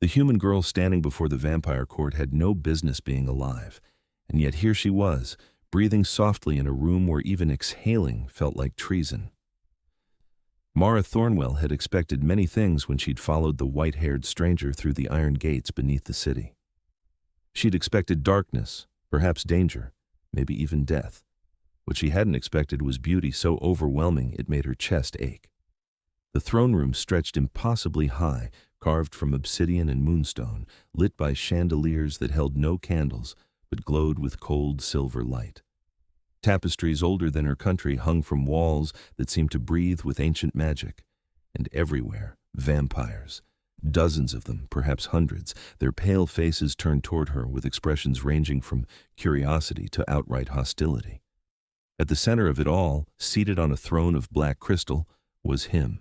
The human girl standing before the vampire court had no business being alive, and yet here she was, breathing softly in a room where even exhaling felt like treason. Mara Thornwell had expected many things when she'd followed the white-haired stranger through the iron gates beneath the city. She'd expected darkness, perhaps danger, maybe even death. What she hadn't expected was beauty so overwhelming it made her chest ache. The throne room stretched impossibly high, carved from obsidian and moonstone, lit by chandeliers that held no candles but glowed with cold silver light. Tapestries older than her country hung from walls that seemed to breathe with ancient magic, and everywhere, vampires. Dozens of them, perhaps hundreds, their pale faces turned toward her with expressions ranging from curiosity to outright hostility. At the center of it all, seated on a throne of black crystal, was him,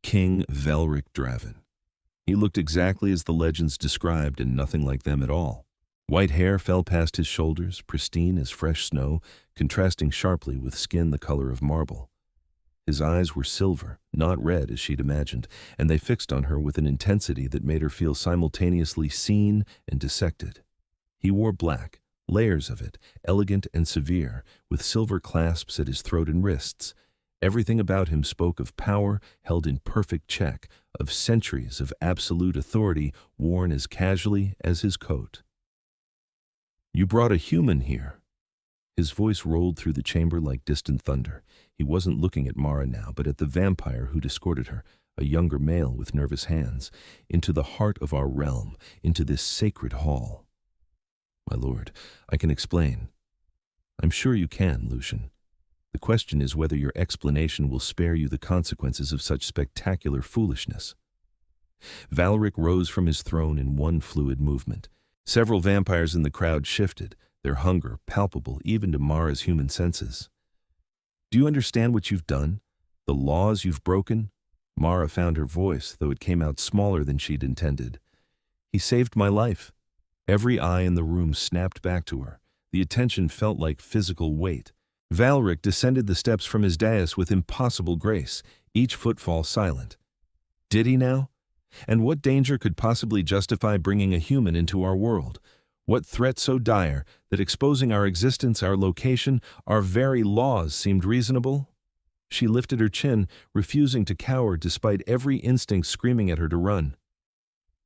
King Velric Draven. He looked exactly as the legends described and nothing like them at all. White hair fell past his shoulders, pristine as fresh snow, contrasting sharply with skin the color of marble. His eyes were silver, not red as she'd imagined, and they fixed on her with an intensity that made her feel simultaneously seen and dissected. He wore black, layers of it, elegant and severe, with silver clasps at his throat and wrists. Everything about him spoke of power held in perfect check, of centuries of absolute authority worn as casually as his coat. "You brought a human here." His voice rolled through the chamber like distant thunder. He wasn't looking at Mara now, but at the vampire who'd escorted her, a younger male with nervous hands, into the heart of our realm, into this sacred hall. "My lord, I can explain." "I'm sure you can, Lucien. The question is whether your explanation will spare you the consequences of such spectacular foolishness." Valric rose from his throne in one fluid movement. Several vampires in the crowd shifted, their hunger palpable even to Mara's human senses. "Do you understand what you've done? The laws you've broken?" Mara found her voice, though it came out smaller than she'd intended. "He saved my life." Every eye in the room snapped back to her. The attention felt like physical weight. Valric descended the steps from his dais with impossible grace, each footfall silent. Did he now? And what danger could possibly justify bringing a human into our world? What threat so dire that exposing our existence, our location, our very laws seemed reasonable? She lifted her chin, refusing to cower despite every instinct screaming at her to run.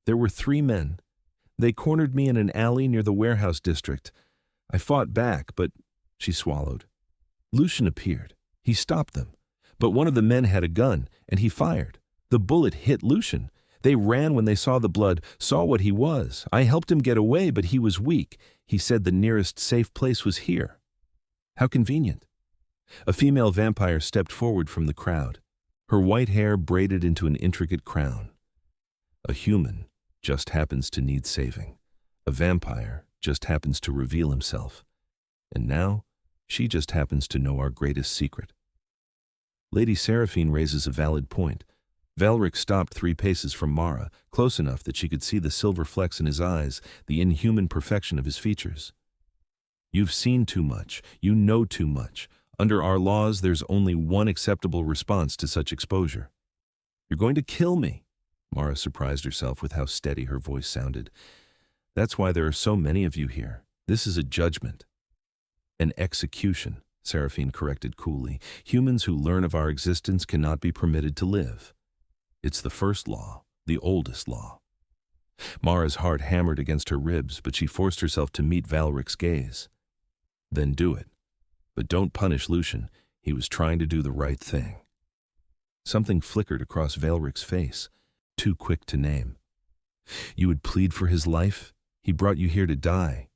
"There were 3 men. They cornered me in an alley near the warehouse district. I fought back, but—" She swallowed. Lucien appeared. He stopped them. But one of the men had a gun, and he fired. The bullet hit Lucien. They ran when they saw the blood, saw what he was. I helped him get away, but he was weak. He said the nearest safe place was here." "How convenient." A female vampire stepped forward from the crowd, her white hair braided into an intricate crown. "A human just happens to need saving. A vampire just happens to reveal himself. And now, she just happens to know our greatest secret." Lady Seraphine raises a valid point. Valric stopped 3 paces from Mara, close enough that she could see the silver flecks in his eyes, the inhuman perfection of his features. "You've seen too much. You know too much. Under our laws, there's only one acceptable response to such exposure." "You're going to kill me." Mara surprised herself with how steady her voice sounded. "That's why there are so many of you here. This is a judgment." "An execution," Seraphine corrected coolly. "Humans who learn of our existence cannot be permitted to live. It's the first law, the oldest law." Mara's heart hammered against her ribs, but she forced herself to meet Valric's gaze. "Then do it. But don't punish Lucien. He was trying to do the right thing." Something flickered across Valric's face, too quick to name. "You would plead for his life? He brought you here to die."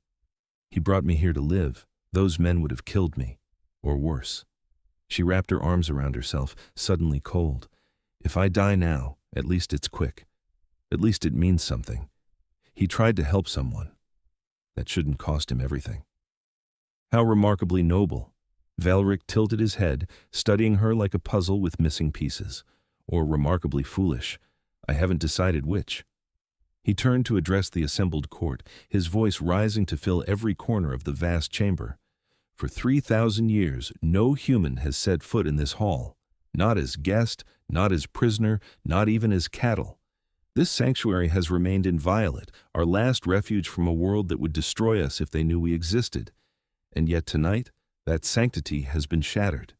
"He brought me here to live. Those men would have killed me. Or worse." She wrapped her arms around herself, suddenly cold. "If I die now, at least it's quick. At least it means something. He tried to help someone. That shouldn't cost him everything." "How remarkably noble." Valric tilted his head, studying her like a puzzle with missing pieces. "Or remarkably foolish. I haven't decided which." He turned to address the assembled court, his voice rising to fill every corner of the vast chamber. "For 3,000 years, no human has set foot in this hall. Not as guest, not as prisoner, not even as cattle. This sanctuary has remained inviolate, our last refuge from a world that would destroy us if they knew we existed. And yet tonight, that sanctity has been shattered.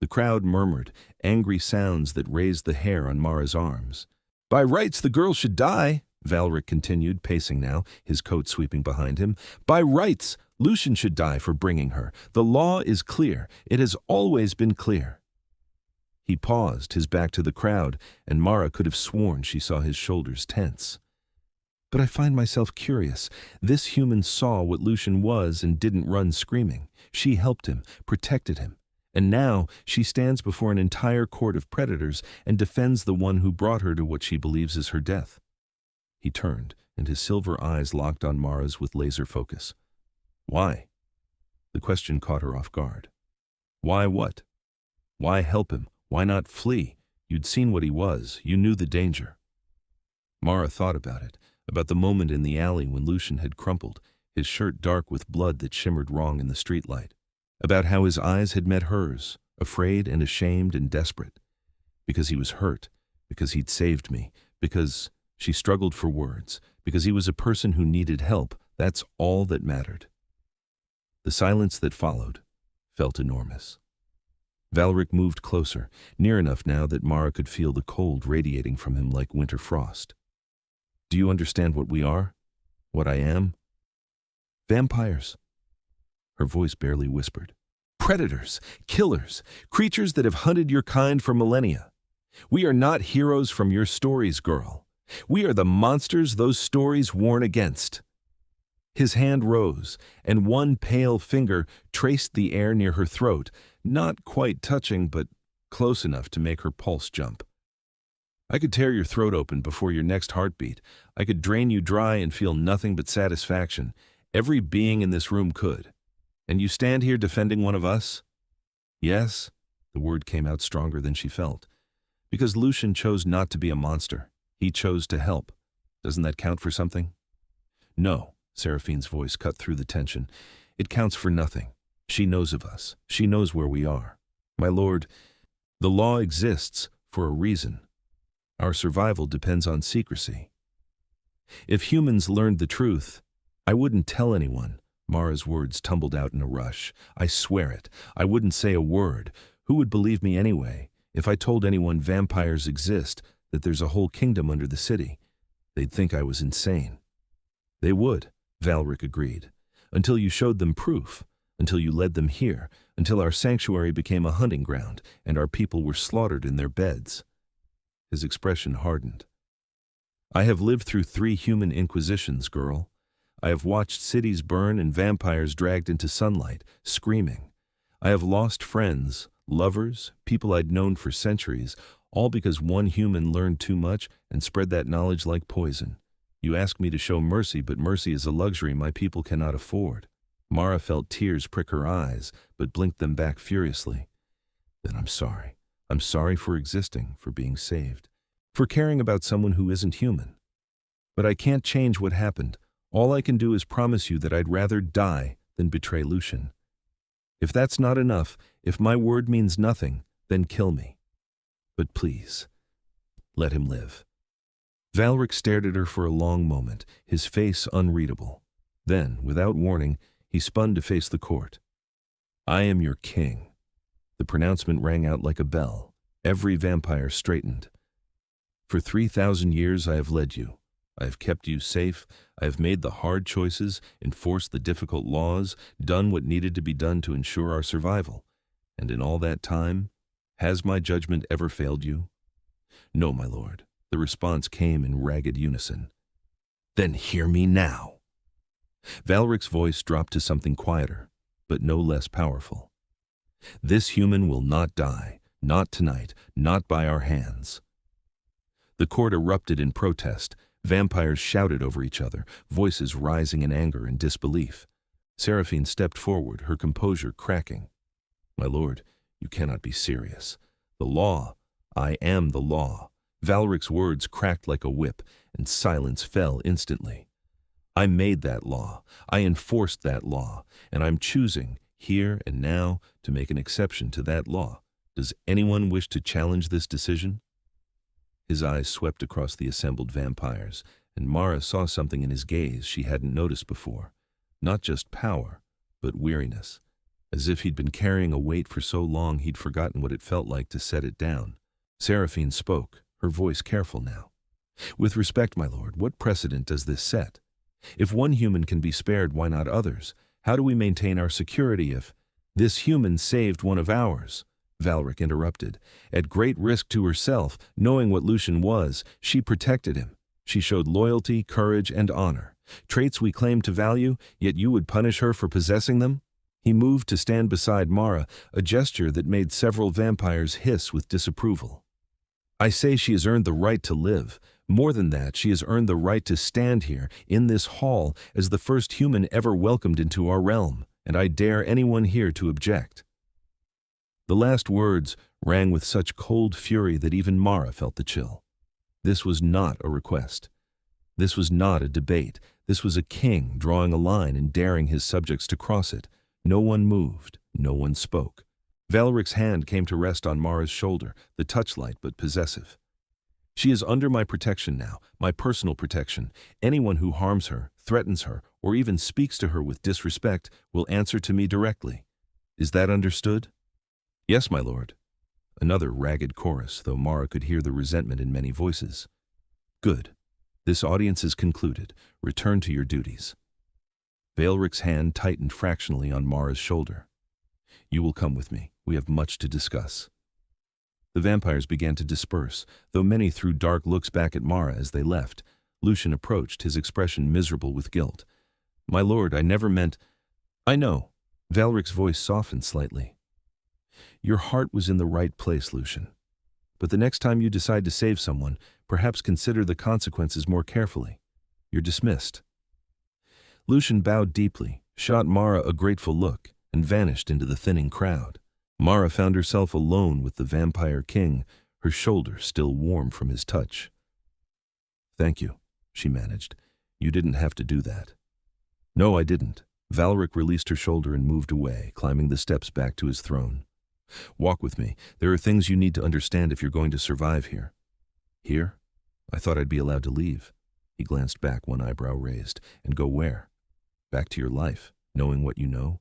The crowd murmured, angry sounds that raised the hair on Mara's arms. By rights, the girl should die, Valric continued, pacing now, his coat sweeping behind him. By rights, Lucien should die for bringing her. The law is clear. It has always been clear. He paused, his back to the crowd, and Mara could have sworn she saw his shoulders tense. But I find myself curious. This human saw what Lucien was and didn't run screaming. She helped him, protected him. And now she stands before an entire court of predators and defends the one who brought her to what she believes is her death. He turned, and his silver eyes locked on Mara's with laser focus. Why? The question caught her off guard. Why what? Why help him? Why not flee? You'd seen what he was. You knew the danger. Mara thought about it, about the moment in the alley when Lucien had crumpled, his shirt dark with blood that shimmered wrong in the streetlight, about how his eyes had met hers, afraid and ashamed and desperate. Because he was hurt, because he'd saved me, because she struggled for words, because he was a person who needed help. That's all that mattered. The silence that followed felt enormous. Valric moved closer, near enough now that Mara could feel the cold radiating from him like winter frost. Do you understand what we are? What I am? Vampires. Her voice barely whispered. Predators, killers, creatures that have hunted your kind for millennia. We are not heroes from your stories, girl. We are the monsters those stories warn against. His hand rose, and one pale finger traced the air near her throat, not quite touching, but close enough to make her pulse jump. I could tear your throat open before your next heartbeat. I could drain you dry and feel nothing but satisfaction. Every being in this room could. And you stand here defending one of us? Yes, the word came out stronger than she felt. Because Lucien chose not to be a monster. He chose to help. Doesn't that count for something? No, Seraphine's voice cut through the tension. It counts for nothing. She knows of us. She knows where we are. My lord, the law exists for a reason. Our survival depends on secrecy. If humans learned the truth, I wouldn't tell anyone. Mara's words tumbled out in a rush. I swear it. I wouldn't say a word. Who would believe me anyway? If I told anyone vampires exist, that there's a whole kingdom under the city, they'd think I was insane. They would, Valric agreed. Until you showed them proof, until you led them here, until our sanctuary became a hunting ground and our people were slaughtered in their beds. His expression hardened. I have lived through 3 human inquisitions, girl. I have watched cities burn and vampires dragged into sunlight, screaming. I have lost friends, lovers, people I'd known for centuries, all because one human learned too much and spread that knowledge like poison. You ask me to show mercy, but mercy is a luxury my people cannot afford. Mara felt tears prick her eyes, but blinked them back furiously. Then I'm sorry. I'm sorry for existing, for being saved, for caring about someone who isn't human. But I can't change what happened. All I can do is promise you that I'd rather die than betray Lucien. If that's not enough, if my word means nothing, then kill me. But please, let him live. Valric stared at her for a long moment, his face unreadable. Then, without warning, he spun to face the court. I am your king. The pronouncement rang out like a bell. Every vampire straightened. For 3,000 years I have led you. I have kept you safe. I have made the hard choices, enforced the difficult laws, done what needed to be done to ensure our survival. And in all that time, has my judgment ever failed you? No, my lord. The response came in ragged unison. Then hear me now. Valric's voice dropped to something quieter, but no less powerful. This human will not die, not tonight, not by our hands. The court erupted in protest. Vampires shouted over each other, voices rising in anger and disbelief. Seraphine stepped forward, her composure cracking. My lord, you cannot be serious. The law, I am the law. Valric's words cracked like a whip, and silence fell instantly. I made that law. I enforced that law, and I'm choosing, here and now, to make an exception to that law. Does anyone wish to challenge this decision? His eyes swept across the assembled vampires, and Mara saw something in his gaze she hadn't noticed before. Not just power, but weariness. As if he'd been carrying a weight for so long he'd forgotten what it felt like to set it down. Seraphine spoke, her voice careful now. "With respect, my lord, what precedent does this set? If one human can be spared, why not others? How do we maintain our security if this human saved one of ours?" Valric interrupted. At great risk to herself, knowing what Lucien was, she protected him. She showed loyalty, courage, and honor. Traits we claim to value, yet you would punish her for possessing them? He moved to stand beside Mara, a gesture that made several vampires hiss with disapproval. "I say she has earned the right to live. More than that, she has earned the right to stand here, in this hall, as the first human ever welcomed into our realm, and I dare anyone here to object." The last words rang with such cold fury that even Mara felt the chill. This was not a request. This was not a debate. This was a king drawing a line and daring his subjects to cross it. No one moved. No one spoke. Valric's hand came to rest on Mara's shoulder, the touch light but possessive. "She is under my protection now, my personal protection. Anyone who harms her, threatens her, or even speaks to her with disrespect will answer to me directly. Is that understood?" "Yes, my lord." Another ragged chorus, though Mara could hear the resentment in many voices. "Good. This audience is concluded. Return to your duties." Valric's hand tightened fractionally on Mara's shoulder. "You will come with me. We have much to discuss." The vampires began to disperse, though many threw dark looks back at Mara as they left. Lucien approached, his expression miserable with guilt. "My lord, I never meant—" "I know." Valric's voice softened slightly. "Your heart was in the right place, Lucien. But the next time you decide to save someone, perhaps consider the consequences more carefully. You're dismissed." Lucien bowed deeply, shot Mara a grateful look, and vanished into the thinning crowd. Mara found herself alone with the vampire king, her shoulder still warm from his touch. "Thank you," she managed. "You didn't have to do that." "No, I didn't." Valric released her shoulder and moved away, climbing the steps back to his throne. "Walk with me. There are things you need to understand if you're going to survive here." "Here? I thought I'd be allowed to leave." He glanced back, one eyebrow raised. "And go where?" "Back to your life, knowing what you know.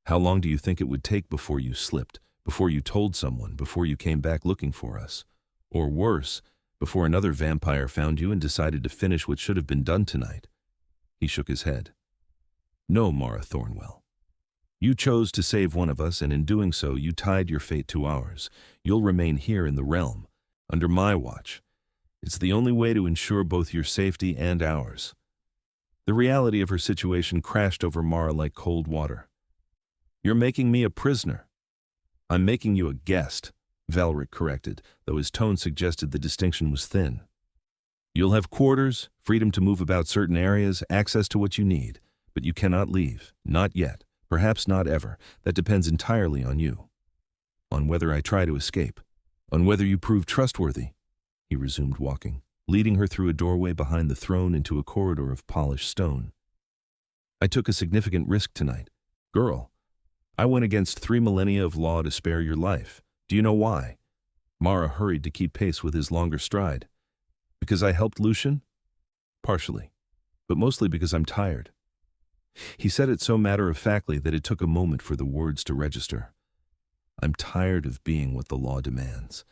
How long do you think it would take before you slipped, before you told someone, before you came back looking for us? Or worse, before another vampire found you and decided to finish what should have been done tonight?" He shook his head. "No, Mara Thornwell. You chose to save one of us, and in doing so, you tied your fate to ours. You'll remain here in the realm, under my watch. It's the only way to ensure both your safety and ours." The reality of her situation crashed over Mara like cold water. "You're making me a prisoner." "I'm making you a guest," Valric corrected, though his tone suggested the distinction was thin. "You'll have quarters, freedom to move about certain areas, access to what you need, but you cannot leave, not yet. Perhaps not ever. That depends entirely on you. On whether I try to escape. On whether you prove trustworthy." He resumed walking, leading her through a doorway behind the throne into a corridor of polished stone. "I took a significant risk tonight. Girl, I went against 3 millennia of law to spare your life. Do you know why?" Mara hurried to keep pace with his longer stride. "Because I helped Lucien?" "Partially, but mostly because I'm tired." He said it so matter-of-factly that it took a moment for the words to register. "I'm tired of being what the law demands.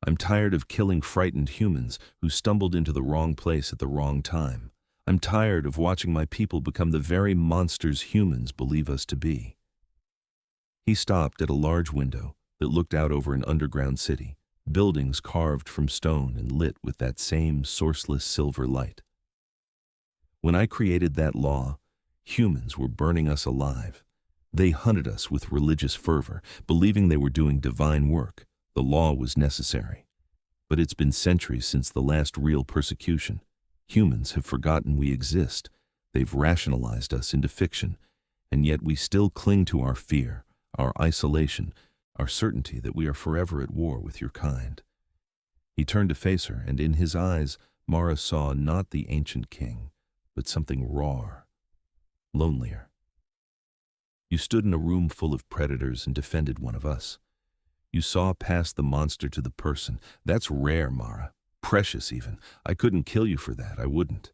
I'm tired of killing frightened humans who stumbled into the wrong place at the wrong time. I'm tired of watching my people become the very monsters humans believe us to be." He stopped at a large window that looked out over an underground city, buildings carved from stone and lit with that same sourceless silver light. "When I created that law, humans were burning us alive. They hunted us with religious fervor, believing they were doing divine work. The law was necessary. But it's been centuries since the last real persecution. Humans have forgotten we exist. They've rationalized us into fiction, and yet we still cling to our fear, our isolation, our certainty that we are forever at war with your kind." He turned to face her, and in his eyes, Mara saw not the ancient king, but something rawer, lonelier. "You stood in a room full of predators and defended one of us. You saw past the monster to the person. That's rare, Mara. precious even. I couldn't kill you for that, I wouldn't."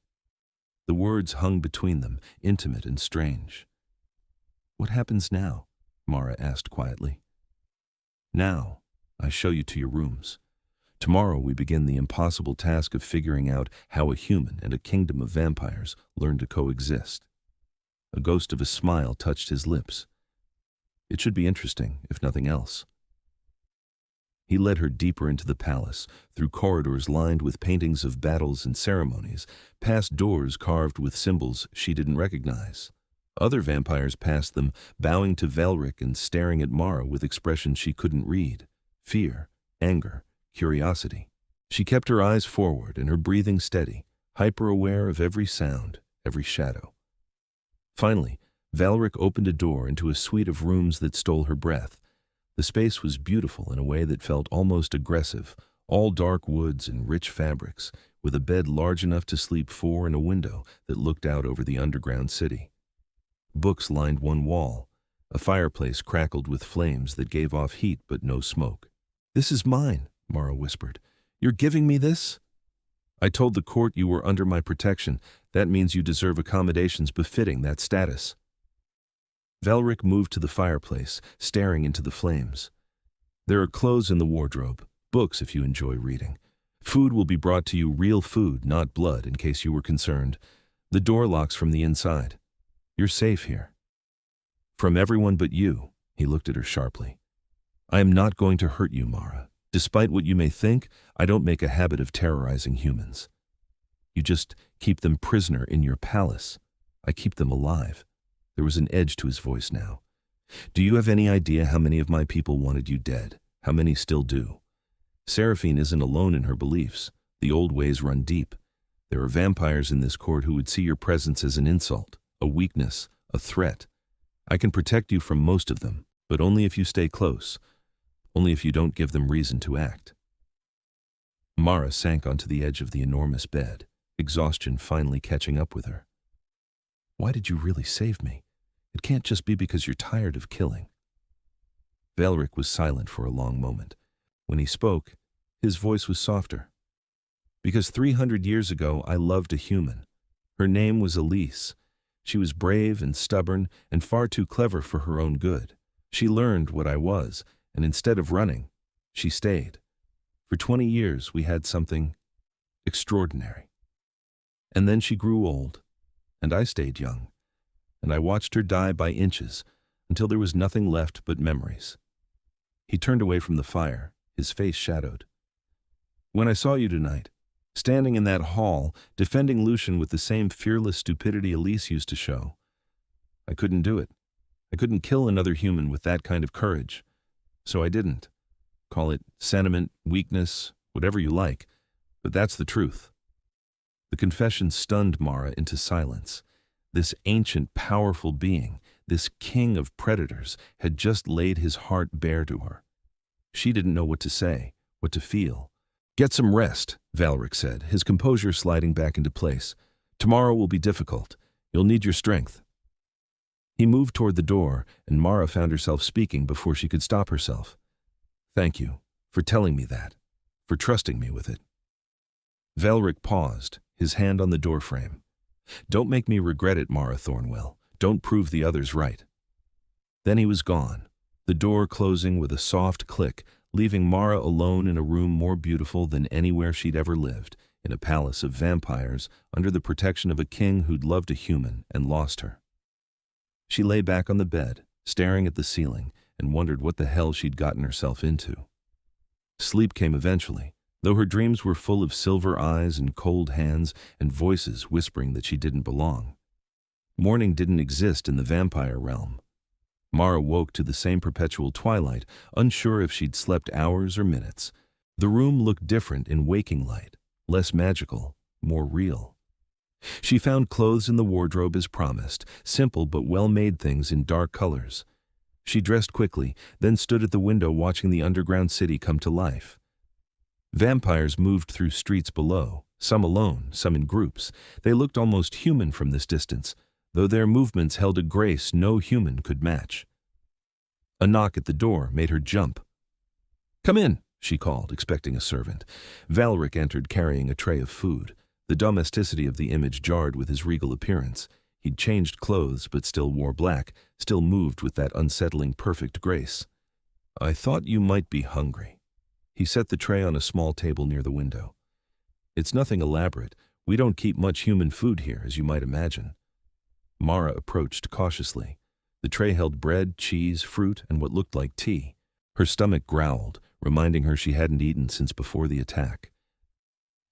The words hung between them, intimate and strange. "What happens now?" Mara asked quietly. "Now, I show you to your rooms. Tomorrow we begin the impossible task of figuring out how a human and a kingdom of vampires learn to coexist." A ghost of a smile touched his lips. "It should be interesting, if nothing else." He led her deeper into the palace, through corridors lined with paintings of battles and ceremonies, past doors carved with symbols she didn't recognize. Other vampires passed them, bowing to Velric and staring at Mara with expressions she couldn't read: fear, anger, curiosity. She kept her eyes forward and her breathing steady, hyper-aware of every sound, every shadow. Finally, Velric opened a door into a suite of rooms that stole her breath. The space was beautiful in a way that felt almost aggressive, all dark woods and rich fabrics, with a bed large enough to sleep four and a window that looked out over the underground city. Books lined one wall. A fireplace crackled with flames that gave off heat but no smoke. "This is mine," Mara whispered. "You're giving me this?" "I told the court you were under my protection. That means you deserve accommodations befitting that status." Velric moved to the fireplace, staring into the flames. "There are clothes in the wardrobe, books if you enjoy reading. Food will be brought to you, real food, not blood, in case you were concerned. The door locks from the inside. You're safe here." "From everyone but you," he looked at her sharply. "I am not going to hurt you, Mara. Despite what you may think, I don't make a habit of terrorizing humans. You just keep them prisoner in your palace. I keep them alive." There was an edge to his voice now. "Do you have any idea how many of my people wanted you dead? How many still do? Seraphine isn't alone in her beliefs. The old ways run deep. There are vampires in this court who would see your presence as an insult, a weakness, a threat. I can protect you from most of them, but only if you stay close. Only if you don't give them reason to act." Mara sank onto the edge of the enormous bed, exhaustion finally catching up with her. "Why did you really save me? It can't just be because you're tired of killing." Velric was silent for a long moment. When he spoke, his voice was softer. "Because 300 years ago I loved a human. Her name was Elise. She was brave and stubborn and far too clever for her own good. She learned what I was, and instead of running, she stayed. For 20 years we had something extraordinary. And then she grew old, and I stayed young, and I watched her die by inches until there was nothing left but memories." He turned away from the fire, his face shadowed. "When I saw you tonight, standing in that hall, defending Lucien with the same fearless stupidity Elise used to show, I couldn't do it. I couldn't kill another human with that kind of courage. So I didn't. Call it sentiment, weakness, whatever you like, but that's the truth." The confession stunned Mara into silence. This ancient, powerful being, this king of predators, had just laid his heart bare to her. She didn't know what to say, what to feel. "Get some rest," Velric said, his composure sliding back into place. "Tomorrow will be difficult. You'll need your strength." He moved toward the door, and Mara found herself speaking before she could stop herself. "Thank you for telling me that, for trusting me with it." Velric paused, his hand on the doorframe. "Don't make me regret it, Mara Thornwell. Don't prove the others right." Then he was gone, the door closing with a soft click, leaving Mara alone in a room more beautiful than anywhere she'd ever lived, in a palace of vampires, under the protection of a king who'd loved a human and lost her. She lay back on the bed, staring at the ceiling, and wondered what the hell she'd gotten herself into. Sleep came eventually, though her dreams were full of silver eyes and cold hands and voices whispering that she didn't belong. Morning didn't exist in the vampire realm. Mara woke to the same perpetual twilight, unsure if she'd slept hours or minutes. The room looked different in waking light, less magical, more real. She found clothes in the wardrobe as promised, simple but well-made things in dark colors. She dressed quickly, then stood at the window watching the underground city come to life. Vampires moved through streets below, some alone, some in groups. They looked almost human from this distance, though their movements held a grace no human could match. A knock at the door made her jump. "Come in," she called, expecting a servant. Valric entered carrying a tray of food. The domesticity of the image jarred with his regal appearance. He'd changed clothes, but still wore black, still moved with that unsettling perfect grace. "I thought you might be hungry." He set the tray on a small table near the window. "It's nothing elaborate. We don't keep much human food here, as you might imagine." Mara approached cautiously. The tray held bread, cheese, fruit, and what looked like tea. Her stomach growled, reminding her she hadn't eaten since before the attack.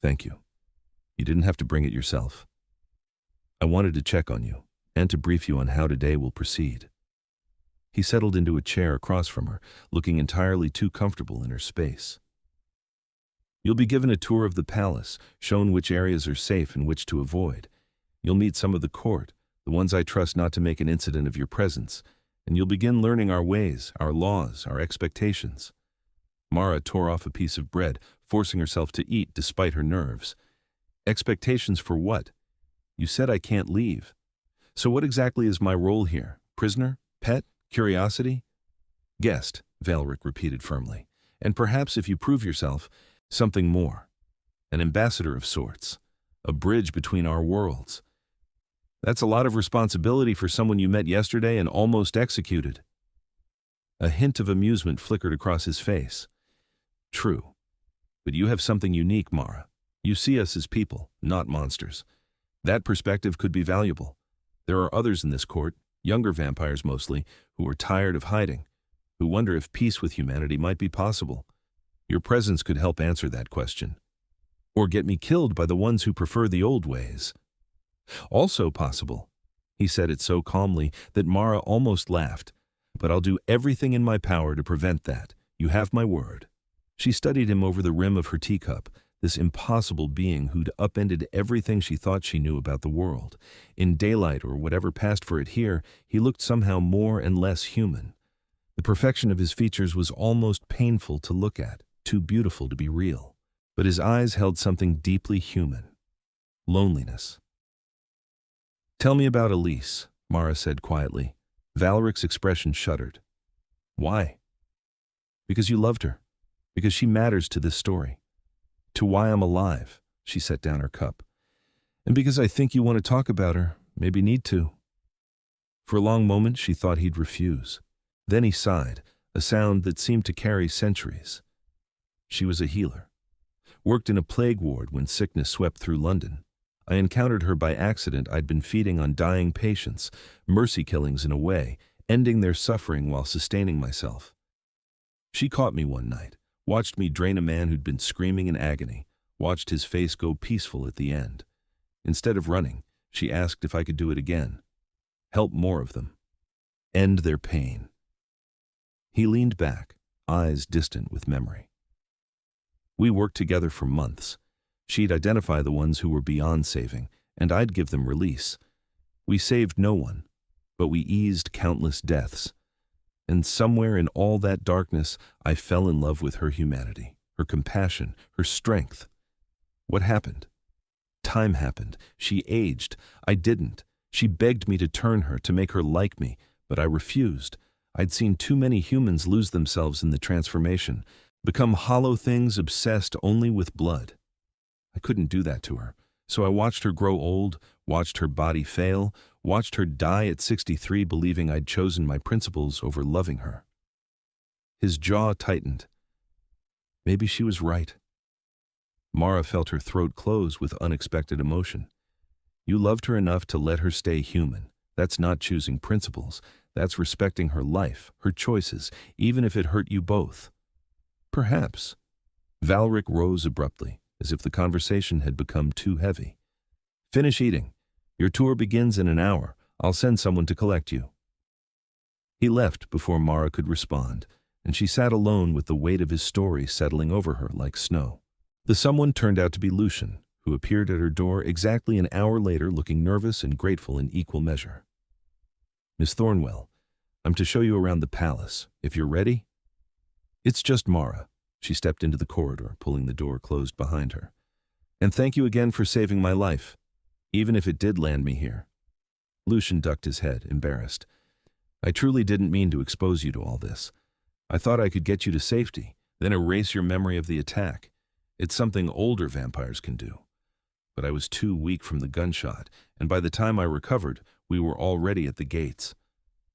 "Thank you. You didn't have to bring it yourself. I wanted to check on you, and to brief you on how today will proceed." He settled into a chair across from her, looking entirely too comfortable in her space. "You'll be given a tour of the palace, shown which areas are safe and which to avoid. You'll meet some of the court, the ones I trust not to make an incident of your presence, and you'll begin learning our ways, our laws, our expectations." Mara tore off a piece of bread, forcing herself to eat despite her nerves. "Expectations for what? You said I can't leave. So what exactly is my role here? Prisoner? Pet? Curiosity?" "Guest," Valric repeated firmly. "And perhaps if you prove yourself, something more. An ambassador of sorts. A bridge between our worlds. That's a lot of responsibility for someone you met yesterday and almost executed." A hint of amusement flickered across his face. "True. But you have something unique, Mara. You see us as people, not monsters. That perspective could be valuable. There are others in this court, younger vampires mostly, who are tired of hiding, who wonder if peace with humanity might be possible. Your presence could help answer that question. Or get me killed by the ones who prefer the old ways." "Also possible." He said it so calmly that Mara almost laughed. "But I'll do everything in my power to prevent that. You have my word." She studied him over the rim of her teacup, this impossible being who'd upended everything she thought she knew about the world. In daylight or whatever passed for it here, he looked somehow more and less human. The perfection of his features was almost painful to look at, too beautiful to be real. But his eyes held something deeply human. Loneliness. "Tell me about Elise," Mara said quietly. Valric's expression shuddered. "Why?" "Because you loved her. Because she matters to this story. To why I'm alive." She set down her cup. "And because I think you want to talk about her, maybe need to." For a long moment she thought he'd refuse. Then he sighed, a sound that seemed to carry centuries. "She was a healer. Worked in a plague ward when sickness swept through London. I encountered her by accident. I'd been feeding on dying patients, mercy killings in a way, ending their suffering while sustaining myself. She caught me one night, watched me drain a man who'd been screaming in agony, watched his face go peaceful at the end. Instead of running, she asked if I could do it again. Help more of them. End their pain." He leaned back, eyes distant with memory. "We worked together for months. She'd identify the ones who were beyond saving, and I'd give them release. We saved no one, but we eased countless deaths. And somewhere in all that darkness, I fell in love with her humanity, her compassion, her strength. What happened? Time happened. She aged. I didn't. She begged me to turn her, to make her like me, but I refused. I'd seen too many humans lose themselves in the transformation, become hollow things obsessed only with blood. I couldn't do that to her, so I watched her grow old, watched her body fail, watched her die at 63 believing I'd chosen my principles over loving her." His jaw tightened. Maybe she was right. Mara felt her throat close with unexpected emotion. "You loved her enough to let her stay human. That's not choosing principles. That's respecting her life, her choices, even if it hurt you both." "Perhaps." Valric rose abruptly, as if the conversation had become too heavy. "Finish eating. Your tour begins in an hour. I'll send someone to collect you." He left before Mara could respond, and she sat alone with the weight of his story settling over her like snow. The someone turned out to be Lucien, who appeared at her door exactly an hour later looking nervous and grateful in equal measure. "Miss Thornwell, I'm to show you around the palace, if you're ready." "It's just Mara." She stepped into the corridor, pulling the door closed behind her. "And thank you again for saving my life, even if it did land me here." Lucien ducked his head, embarrassed. "I truly didn't mean to expose you to all this. I thought I could get you to safety, then erase your memory of the attack. It's something older vampires can do. But I was too weak from the gunshot, and by the time I recovered, we were already at the gates.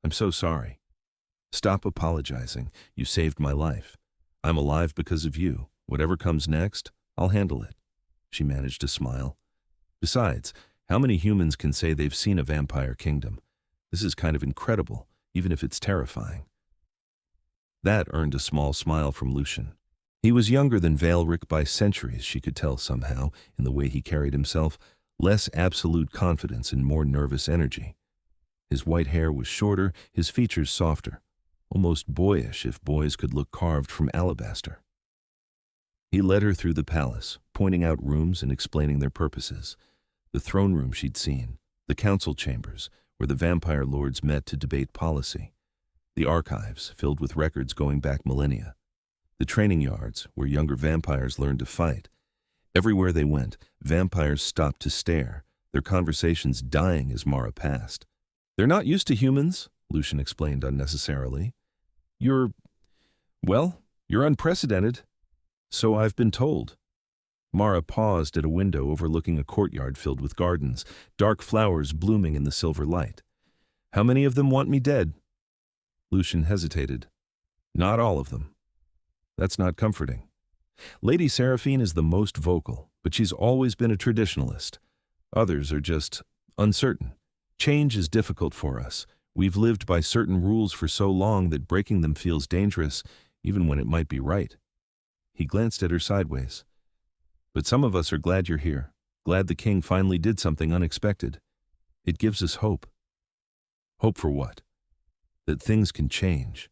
I'm so sorry. Stop apologizing. You saved my life. I'm alive because of you. Whatever comes next, I'll handle it. She managed to smile. Besides, how many humans can say they've seen a vampire kingdom? This is kind of incredible, even if it's terrifying. That earned a small smile from Lucien. He was younger than Vailric by centuries, she could tell somehow, in the way he carried himself, less absolute confidence and more nervous energy. His white hair was shorter, his features softer, almost boyish if boys could look carved from alabaster. He led her through the palace, pointing out rooms and explaining their purposes. The throne room she'd seen, the council chambers, where the vampire lords met to debate policy, the archives filled with records going back millennia, the training yards where younger vampires learned to fight. Everywhere they went, vampires stopped to stare, their conversations dying as Mara passed. They're not used to humans, Lucien explained unnecessarily. You're unprecedented. So I've been told. Mara paused at a window overlooking a courtyard filled with gardens, dark flowers blooming in the silver light. How many of them want me dead? Lucien hesitated. Not all of them. That's not comforting. Lady Seraphine is the most vocal, but she's always been a traditionalist. Others are just uncertain. Change is difficult for us. We've lived by certain rules for so long that breaking them feels dangerous, even when it might be right. He glanced at her sideways. But some of us are glad you're here, glad the king finally did something unexpected. It gives us hope. Hope for what? That things can change,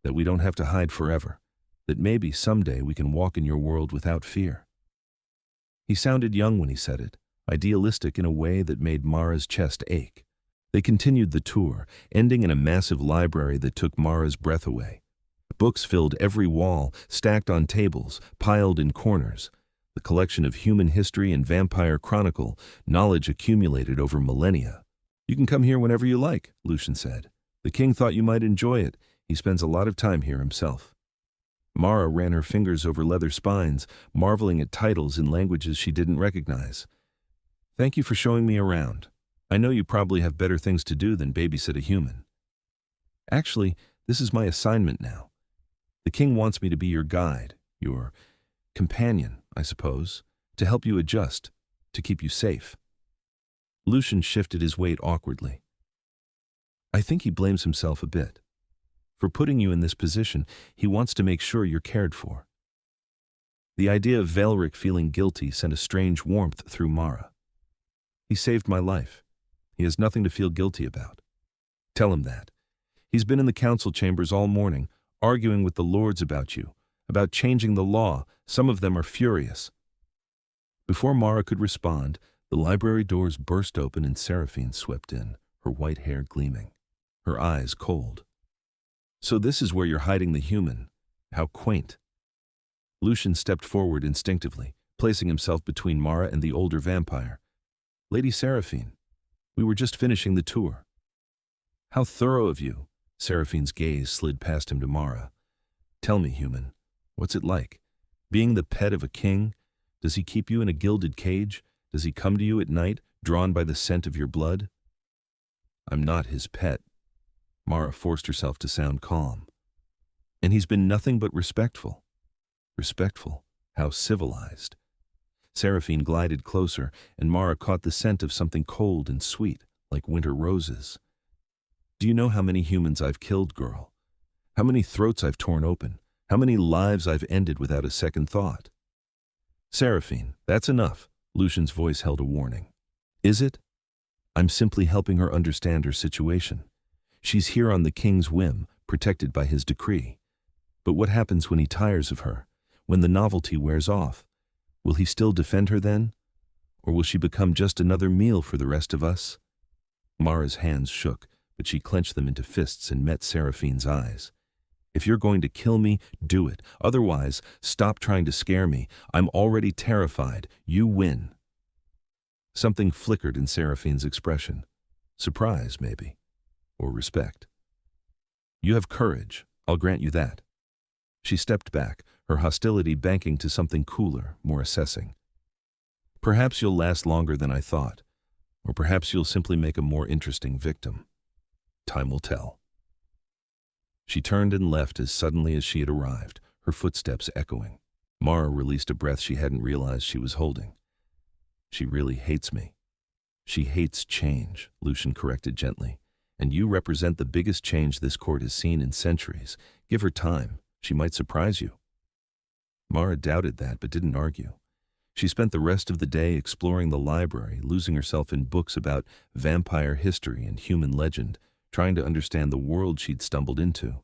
that we don't have to hide forever, that maybe someday we can walk in your world without fear. He sounded young when he said it, idealistic in a way that made Mara's chest ache. They continued the tour, ending in a massive library that took Mara's breath away. Books filled every wall, stacked on tables, piled in corners. The collection of human history and vampire chronicle, knowledge accumulated over millennia. You can come here whenever you like, Lucien said. The king thought you might enjoy it. He spends a lot of time here himself. Mara ran her fingers over leather spines, marveling at titles in languages she didn't recognize. Thank you for showing me around. I know you probably have better things to do than babysit a human. Actually, this is my assignment now. The king wants me to be your guide, your companion, I suppose, to help you adjust, to keep you safe. Lucien shifted his weight awkwardly. I think he blames himself a bit. For putting you in this position, he wants to make sure you're cared for. The idea of Vailric feeling guilty sent a strange warmth through Mara. He saved my life. He has nothing to feel guilty about. Tell him that. He's been in the council chambers all morning, arguing with the lords about you, about changing the law. Some of them are furious. Before Mara could respond, the library doors burst open and Seraphine swept in, her white hair gleaming, her eyes cold. So this is where you're hiding the human. How quaint. Lucien stepped forward instinctively, placing himself between Mara and the older vampire. Lady Seraphine, we were just finishing the tour. How thorough of you. Seraphine's gaze slid past him to Mara. Tell me, human, what's it like? Being the pet of a king? Does he keep you in a gilded cage? Does he come to you at night, drawn by the scent of your blood? I'm not his pet. Mara forced herself to sound calm. And he's been nothing but respectful. Respectful? How civilized. Seraphine glided closer, and Mara caught the scent of something cold and sweet, like winter roses. Do you know how many humans I've killed, girl? How many throats I've torn open? How many lives I've ended without a second thought? Seraphine, that's enough. Lucien's voice held a warning. Is it? I'm simply helping her understand her situation. She's here on the king's whim, protected by his decree. But what happens when he tires of her? When the novelty wears off? Will he still defend her then? Or will she become just another meal for the rest of us? Mara's hands shook, but she clenched them into fists and met Seraphine's eyes. If you're going to kill me, do it. Otherwise, stop trying to scare me. I'm already terrified. You win. Something flickered in Seraphine's expression. Surprise, maybe. Or respect. You have courage. I'll grant you that. She stepped back, her hostility banking to something cooler, more assessing. Perhaps you'll last longer than I thought, or perhaps you'll simply make a more interesting victim. Time will tell. She turned and left as suddenly as she had arrived, her footsteps echoing. Mara released a breath she hadn't realized she was holding. She really hates me. She hates change, Lucien corrected gently. And you represent the biggest change this court has seen in centuries. Give her time. She might surprise you. Mara doubted that, but didn't argue. She spent the rest of the day exploring the library, losing herself in books about vampire history and human legend, trying to understand the world she'd stumbled into.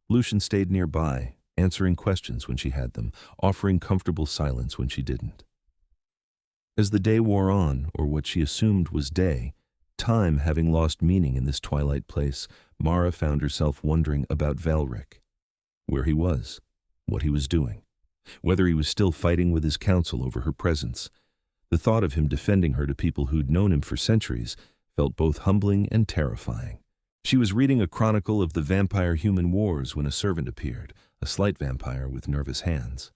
Lucien stayed nearby, answering questions when she had them, offering comfortable silence when she didn't. As the day wore on, or what she assumed was day, time having lost meaning in this twilight place, Mara found herself wondering about Valric, where he was, what he was doing, whether he was still fighting with his council over her presence. The thought of him defending her to people who'd known him for centuries felt both humbling and terrifying. She was reading a chronicle of the vampire-human wars when a servant appeared, a slight vampire with nervous hands.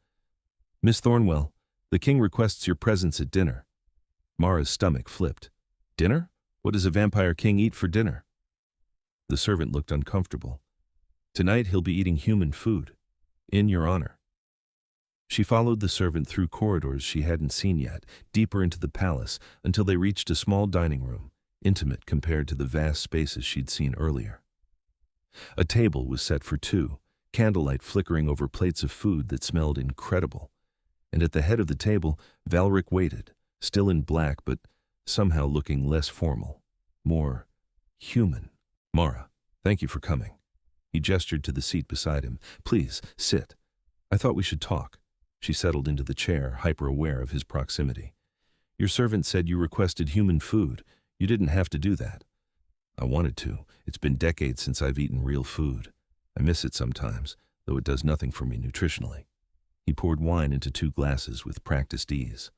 "Miss Thornwell, the king requests your presence at dinner." Mara's stomach flipped. "Dinner? What does a vampire king eat for dinner?" The servant looked uncomfortable. "Tonight he'll be eating human food. In your honor." She followed the servant through corridors she hadn't seen yet, deeper into the palace, until they reached a small dining room, intimate compared to the vast spaces she'd seen earlier. A table was set for two, candlelight flickering over plates of food that smelled incredible. And at the head of the table, Valric waited, still in black but somehow looking less formal, more human. "Mara, thank you for coming." He gestured to the seat beside him. "Please, sit. I thought we should talk." She settled into the chair, hyper-aware of his proximity. "Your servant said you requested human food. You didn't have to do that." "I wanted to. It's been decades since I've eaten real food. I miss it sometimes, though it does nothing for me nutritionally." He poured wine into 2 glasses with practiced ease.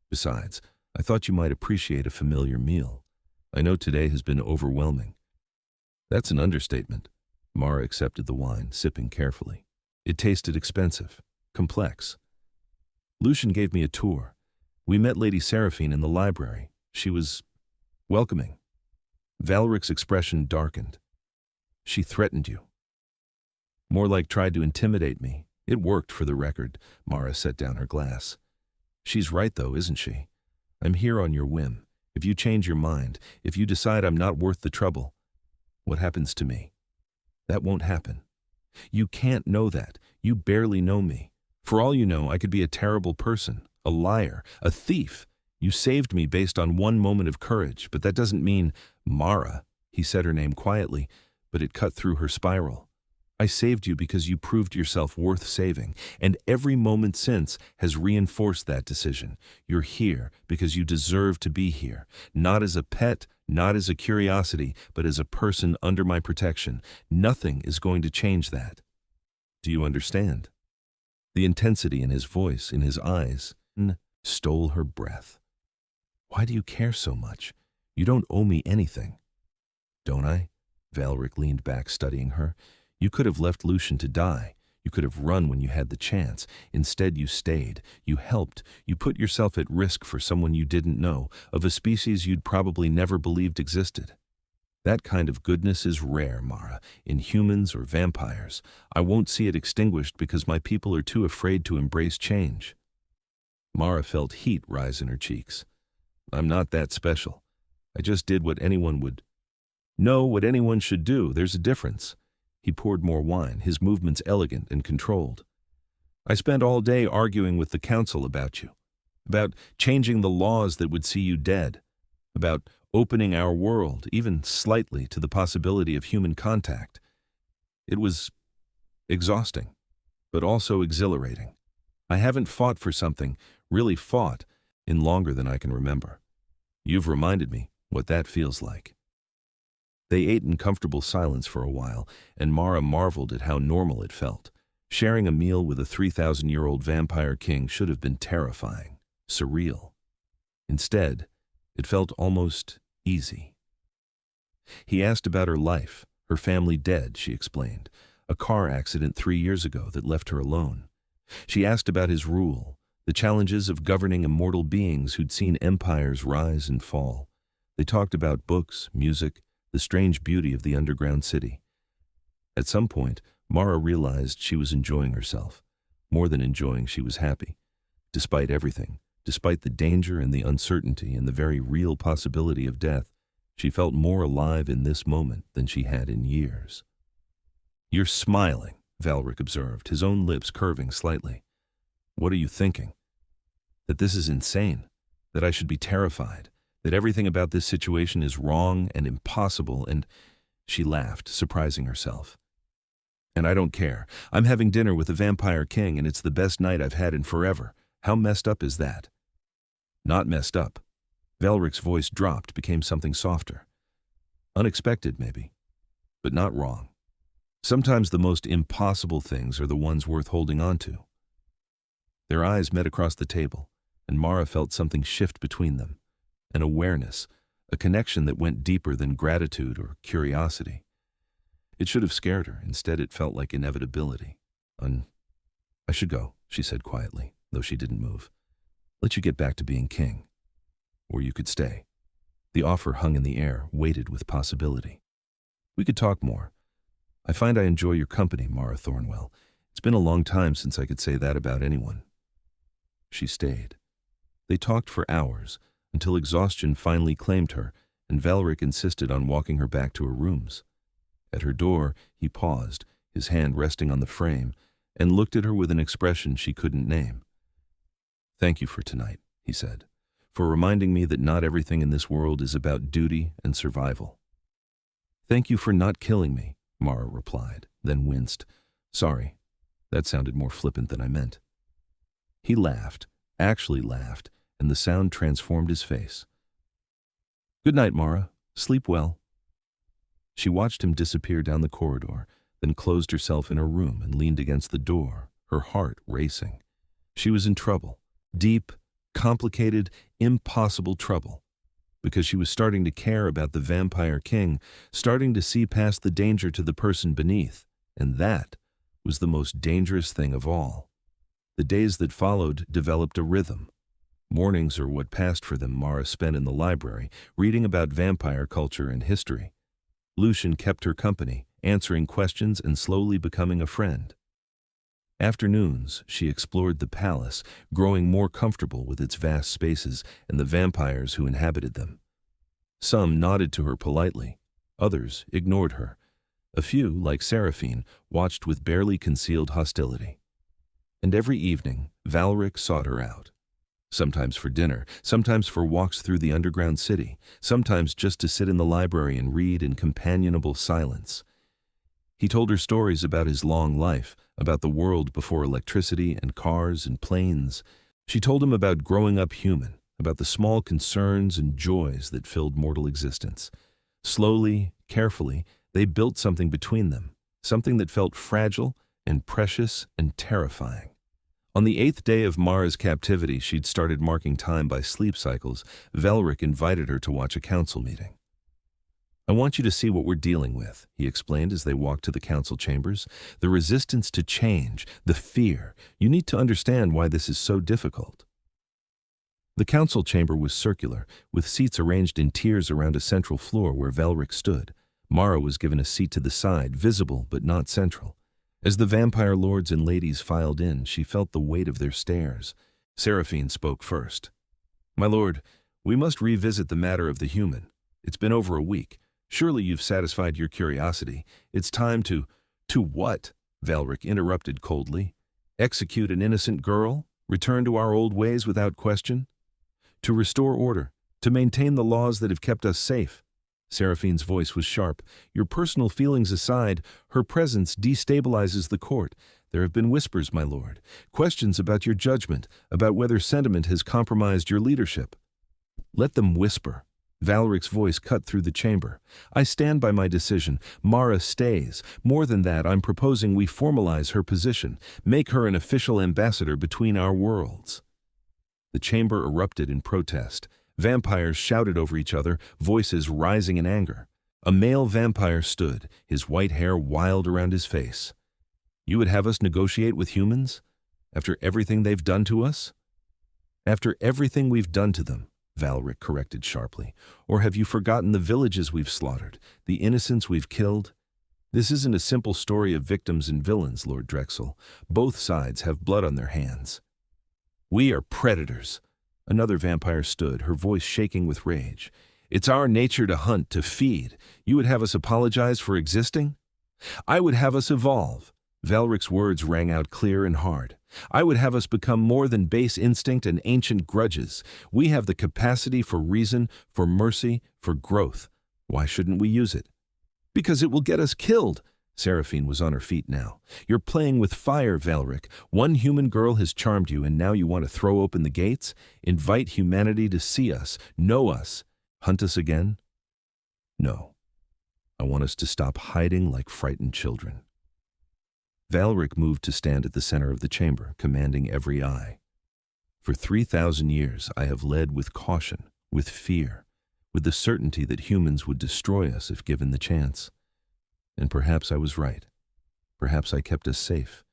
"Besides, I thought you might appreciate a familiar meal. I know today has been overwhelming." "That's an understatement." Mara accepted the wine, sipping carefully. It tasted expensive, complex. "Lucien gave me a tour. We met Lady Seraphine in the library. She was welcoming." Valric's expression darkened. "She threatened you." "More like tried to intimidate me. It worked, for the record." Mara set down her glass. "She's right, though, isn't she? I'm here on your whim. If you change your mind, if you decide I'm not worth the trouble, what happens to me? That won't happen. You can't know that. You barely know me. For all you know, I could be a terrible person, a liar, a thief. You saved me based on one moment of courage, but that doesn't mean—" "Mara," he said her name quietly, but it cut through her spiral. "I saved you because you proved yourself worth saving, and every moment since has reinforced that decision. You're here because you deserve to be here, not as a pet, not as a curiosity, but as a person under my protection. Nothing is going to change that. Do you understand?" The intensity in his voice, in his eyes, stole her breath. "Why do you care so much? You don't owe me anything." "Don't I?" Valric leaned back, studying her. "You could have left Lucien to die. You could have run when you had the chance. Instead, you stayed. You helped. You put yourself at risk for someone you didn't know, of a species you'd probably never believed existed. That kind of goodness is rare, Mara, in humans or vampires. I won't see it extinguished because my people are too afraid to embrace change." Mara felt heat rise in her cheeks. "I'm not that special. I just did what anyone would. No, what anyone should do. There's a difference." He poured more wine, his movements elegant and controlled. "I spent all day arguing with the council about you, about changing the laws that would see you dead, about opening our world, even slightly, to the possibility of human contact. It was exhausting, but also exhilarating. I haven't fought for something, really fought, in longer than I can remember. You've reminded me what that feels like." They ate in comfortable silence for a while, and Mara marveled at how normal it felt. Sharing a meal with a 3,000-year-old vampire king should have been terrifying, surreal. Instead, it felt almost easy. He asked about her life, her family dead, she explained. A car accident 3 years ago that left her alone. She asked about his rule, the challenges of governing immortal beings who'd seen empires rise and fall. They talked about books, music, the strange beauty of the underground city. At some point, Mara realized she was enjoying herself. More than enjoying, she was happy. Despite everything, despite the danger and the uncertainty and the very real possibility of death, she felt more alive in this moment than she had in years. "You're smiling," Valric observed, his own lips curving slightly. "What are you thinking? That this is insane, that I should be terrified, that everything about this situation is wrong and impossible and—" She laughed, surprising herself. "And I don't care. I'm having dinner with the Vampire King and it's the best night I've had in forever. How messed up is that?" "Not messed up." Valric's voice dropped, became something softer. "Unexpected, maybe, but not wrong. Sometimes the most impossible things are the ones worth holding on to." Their eyes met across the table, and Mara felt something shift between them, an awareness, a connection that went deeper than gratitude or curiosity. It should have scared her. Instead, it felt like inevitability. "I should go," she said quietly, though she didn't move. "Let you get back to being king. Or you could stay." The offer hung in the air, weighted with possibility. "We could talk more. I find I enjoy your company, Mara Thornwell. It's been a long time since I could say that about anyone." She stayed. They talked for hours, until exhaustion finally claimed her, and Valric insisted on walking her back to her rooms. At her door, he paused, his hand resting on the frame, and looked at her with an expression she couldn't name. "Thank you for tonight," he said, "for reminding me that not everything in this world is about duty and survival." "Thank you for not killing me," Mara replied, then winced. "Sorry, that sounded more flippant than I meant." He laughed, actually laughed, and the sound transformed his face. "Good night, Mara. Sleep well." She watched him disappear down the corridor, then closed herself in her room and leaned against the door, her heart racing. She was in trouble. Deep, complicated, impossible trouble. Because she was starting to care about the Vampire King, starting to see past the danger to the person beneath, and that was the most dangerous thing of all. The days that followed developed a rhythm. Mornings are what passed for them Mara spent in the library, reading about vampire culture and history. Lucien kept her company, answering questions and slowly becoming a friend. Afternoons, she explored the palace, growing more comfortable with its vast spaces and the vampires who inhabited them. Some nodded to her politely, others ignored her. A few, like Seraphine, watched with barely concealed hostility. And every evening, Valric sought her out. Sometimes for dinner, sometimes for walks through the underground city, sometimes just to sit in the library and read in companionable silence. He told her stories about his long life, about the world before electricity and cars and planes. She told him about growing up human, about the small concerns and joys that filled mortal existence. Slowly, carefully, they built something between them, something that felt fragile and precious and terrifying. On the 8th day of Mara's captivity, she'd started marking time by sleep cycles. Valric invited her to watch a council meeting. "I want you to see what we're dealing with," he explained as they walked to the council chambers. "The resistance to change, the fear. You need to understand why this is so difficult." The council chamber was circular, with seats arranged in tiers around a central floor where Valric stood. Mara was given a seat to the side, visible but not central. As the vampire lords and ladies filed in, she felt the weight of their stares. Seraphine spoke first. "My lord, we must revisit the matter of the human. It's been over a week. Surely you've satisfied your curiosity. It's time to—" "To what?" Valric interrupted coldly. "Execute an innocent girl? Return to our old ways without question? To restore order, to maintain the laws that have kept us safe." Seraphine's voice was sharp. "Your personal feelings aside, her presence destabilizes the court. There have been whispers, my lord, questions about your judgment, about whether sentiment has compromised your leadership." "Let them whisper." Valric's voice cut through the chamber. "I stand by my decision. Mara stays. More than that, I'm proposing we formalize her position, make her an official ambassador between our worlds." The chamber erupted in protest. Vampires shouted over each other, voices rising in anger. A male vampire stood, his white hair wild around his face. "You would have us negotiate with humans? After everything they've done to us? After everything we've done to them, Valric corrected sharply. Or have you forgotten the villages we've slaughtered, the innocents we've killed? This isn't a simple story of victims and villains, Lord Drexel. Both sides have blood on their hands. We are predators. Another vampire stood, her voice shaking with rage. It's our nature to hunt, to feed. You would have us apologize for existing? I would have us evolve. Valric's words rang out clear and hard. I would have us become more than base instinct and ancient grudges. We have the capacity for reason, for mercy, for growth. Why shouldn't we use it? Because it will get us killed. Seraphine was on her feet now. You're playing with fire, Valric. One human girl has charmed you, and now you want to throw open the gates? Invite humanity to see us, know us, hunt us again? No. I want us to stop hiding like frightened children. Valric moved to stand at the center of the chamber, commanding every eye. For 3,000 years I have led with caution, with fear, with the certainty that humans would destroy us if given the chance. And perhaps I was right. Perhaps I kept us safe.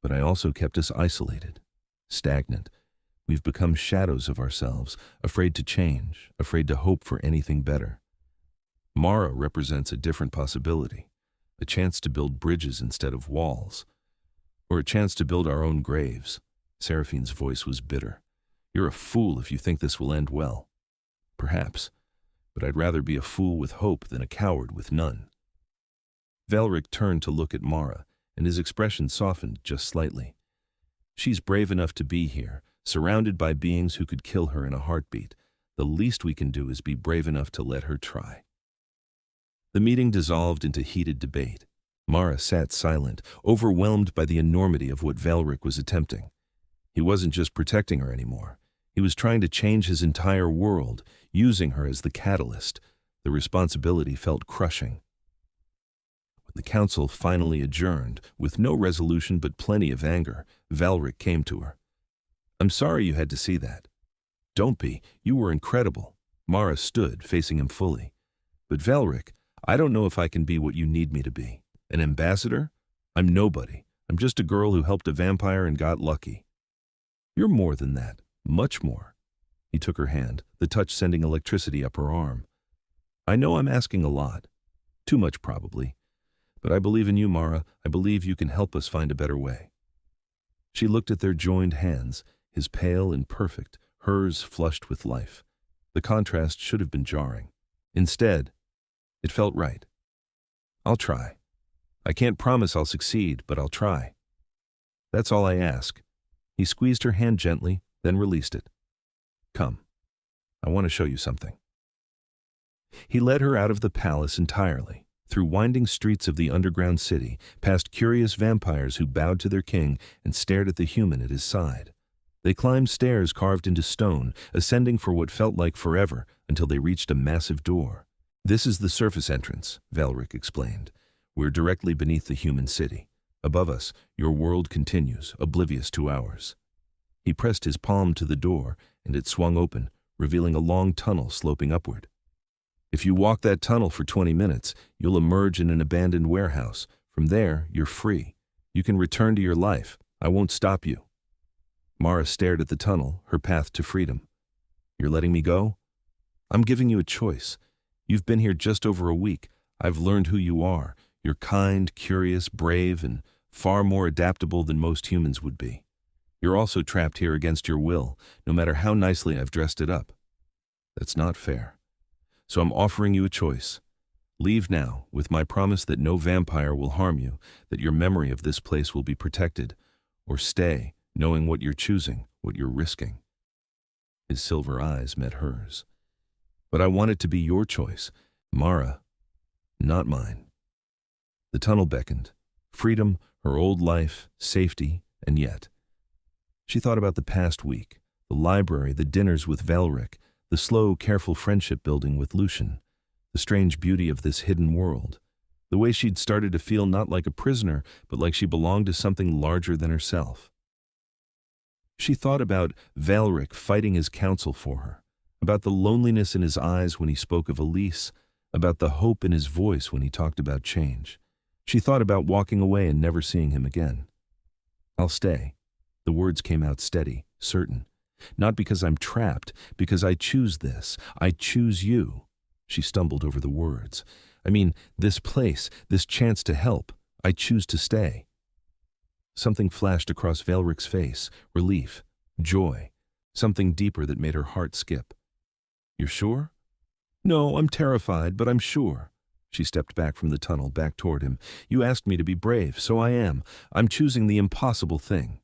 But I also kept us isolated, stagnant. We've become shadows of ourselves, afraid to change, afraid to hope for anything better. Mara represents a different possibility, a chance to build bridges instead of walls, or a chance to build our own graves. Seraphine's voice was bitter. You're a fool if you think this will end well. Perhaps, but I'd rather be a fool with hope than a coward with none. Valric turned to look at Mara, and his expression softened just slightly. She's brave enough to be here, surrounded by beings who could kill her in a heartbeat. The least we can do is be brave enough to let her try. The meeting dissolved into heated debate. Mara sat silent, overwhelmed by the enormity of what Valric was attempting. He wasn't just protecting her anymore. He was trying to change his entire world, using her as the catalyst. The responsibility felt crushing. When the council finally adjourned, with no resolution but plenty of anger, Valric came to her. I'm sorry you had to see that. Don't be. You were incredible. Mara stood, facing him fully. But Valric, I don't know if I can be what you need me to be. An ambassador? I'm nobody. I'm just a girl who helped a vampire and got lucky. You're more than that. Much more. He took her hand, the touch sending electricity up her arm. I know I'm asking a lot. Too much, probably. But I believe in you, Mara. I believe you can help us find a better way. She looked at their joined hands, his pale and perfect, hers flushed with life. The contrast should have been jarring. Instead, it felt right. I'll try. I can't promise I'll succeed, but I'll try. That's all I ask. He squeezed her hand gently, then released it. Come. I want to show you something. He led her out of the palace entirely, through winding streets of the underground city, past curious vampires who bowed to their king and stared at the human at his side. They climbed stairs carved into stone, ascending for what felt like forever, until they reached a massive door. This is the surface entrance, Valric explained. We're directly beneath the human city. Above us, your world continues, oblivious to ours. He pressed his palm to the door, and it swung open, revealing a long tunnel sloping upward. If you walk that tunnel for 20 minutes, you'll emerge in an abandoned warehouse. From there, you're free. You can return to your life. I won't stop you. Mara stared at the tunnel, her path to freedom. You're letting me go? I'm giving you a choice. You've been here just over a week. I've learned who you are. You're kind, curious, brave, and far more adaptable than most humans would be. You're also trapped here against your will, no matter how nicely I've dressed it up. That's not fair. So I'm offering you a choice. Leave now, with my promise that no vampire will harm you, that your memory of this place will be protected, or stay, knowing what you're choosing, what you're risking. His silver eyes met hers. But I want it to be your choice, Mara, not mine. The tunnel beckoned. Freedom, her old life, safety, and yet. She thought about the past week, the library, the dinners with Valric, the slow, careful friendship building with Lucien, the strange beauty of this hidden world, the way she'd started to feel not like a prisoner, but like she belonged to something larger than herself. She thought about Valric fighting his counsel for her, about the loneliness in his eyes when he spoke of Elise, about the hope in his voice when he talked about change. She thought about walking away and never seeing him again. I'll stay. The words came out steady, certain. Not because I'm trapped, because I choose this. I choose you. She stumbled over the words. I mean, this place, this chance to help. I choose to stay. Something flashed across Valric's face, relief, joy, something deeper that made her heart skip. You're sure? No, I'm terrified, but I'm sure. She stepped back from the tunnel, back toward him. You asked me to be brave, so I am. I'm choosing the impossible thing.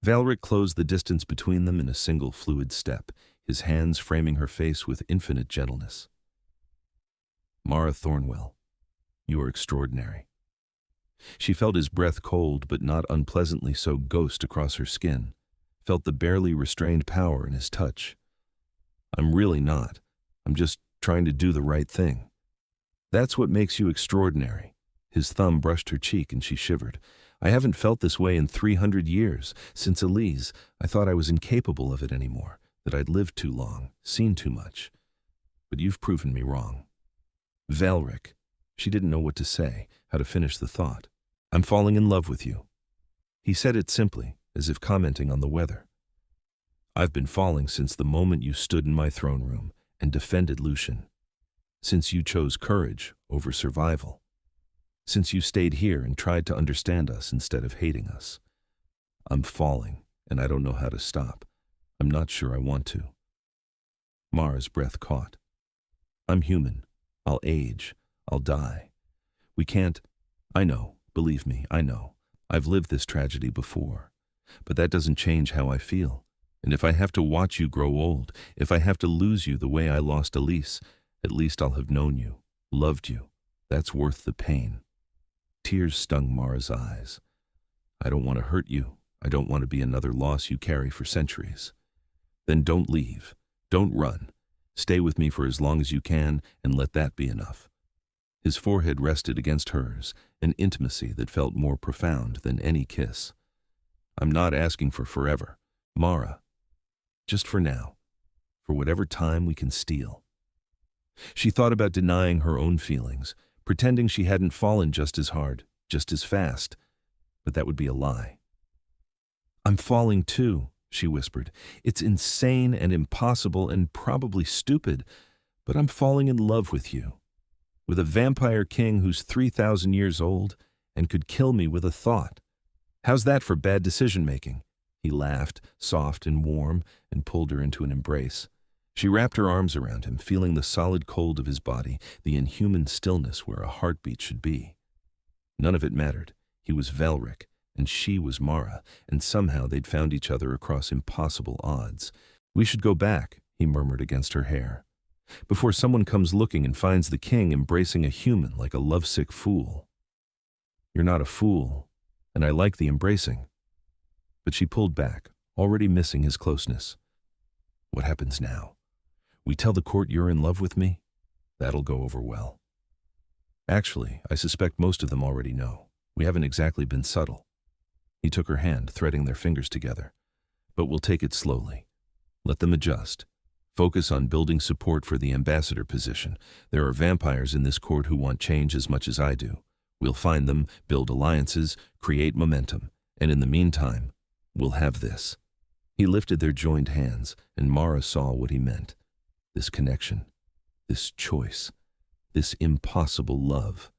Valric closed the distance between them in a single fluid step, his hands framing her face with infinite gentleness. Mara Thornwell, you are extraordinary. She felt his breath cold but not unpleasantly so ghost across her skin, felt the barely restrained power in his touch. I'm really not. I'm just trying to do the right thing. That's what makes you extraordinary. His thumb brushed her cheek and she shivered. I haven't felt this way in 300 years. Since Elise, I thought I was incapable of it anymore, that I'd lived too long, seen too much. But you've proven me wrong. Valric. She didn't know what to say, how to finish the thought. I'm falling in love with you. He said it simply, as if commenting on the weather. I've been falling since the moment you stood in my throne room and defended Lucien. Since you chose courage over survival. Since you stayed here and tried to understand us instead of hating us. I'm falling, and I don't know how to stop. I'm not sure I want to. Mara's breath caught. I'm human. I'll age. I'll die. We can't. I know, believe me, I know. I've lived this tragedy before. But that doesn't change how I feel. And if I have to watch you grow old, if I have to lose you the way I lost Elise, at least I'll have known you, loved you. That's worth the pain. Tears stung Mara's eyes. I don't want to hurt you. I don't want to be another loss you carry for centuries. Then don't leave. Don't run. Stay with me for as long as you can, and let that be enough. His forehead rested against hers, an intimacy that felt more profound than any kiss. I'm not asking for forever, Mara. Just for now, for whatever time we can steal. She thought about denying her own feelings, pretending she hadn't fallen just as hard, just as fast, but that would be a lie. I'm falling too, she whispered. It's insane and impossible and probably stupid, but I'm falling in love with you. With a vampire king who's 3,000 years old and could kill me with a thought. How's that for bad decision-making? He laughed, soft and warm, and pulled her into an embrace. She wrapped her arms around him, feeling the solid cold of his body, the inhuman stillness where a heartbeat should be. None of it mattered. He was Valric, and she was Mara, and somehow they'd found each other across impossible odds. We should go back, he murmured against her hair, before someone comes looking and finds the king embracing a human like a lovesick fool. You're not a fool, and I like the embracing. But she pulled back, already missing his closeness. What happens now? We tell the court you're in love with me? That'll go over well. Actually, I suspect most of them already know. We haven't exactly been subtle. He took her hand, threading their fingers together. But we'll take it slowly. Let them adjust. Focus on building support for the ambassador position. There are vampires in this court who want change as much as I do. We'll find them, build alliances, create momentum. And in the meantime, we'll have this. He lifted their joined hands, and Mara saw what he meant. This connection, this choice, this impossible love.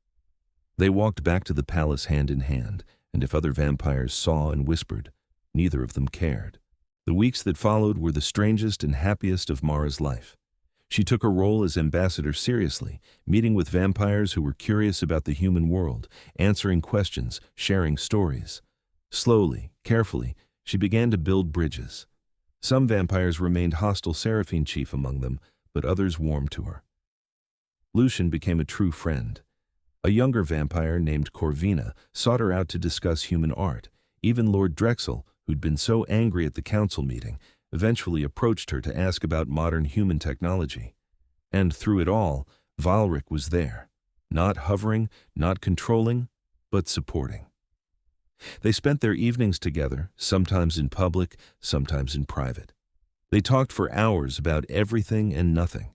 They walked back to the palace hand in hand, and if other vampires saw and whispered, neither of them cared. The weeks that followed were the strangest and happiest of Mara's life. She took her role as ambassador seriously, meeting with vampires who were curious about the human world, answering questions, sharing stories. Slowly, carefully, she began to build bridges. Some vampires remained hostile, Seraphine chief among them, but others warmed to her. Lucien became a true friend. A younger vampire named Corvina sought her out to discuss human art. Even Lord Drexel, who'd been so angry at the council meeting, eventually approached her to ask about modern human technology. And through it all, Valric was there, not hovering, not controlling, but supporting. They spent their evenings together, sometimes in public, sometimes in private. They talked for hours about everything and nothing.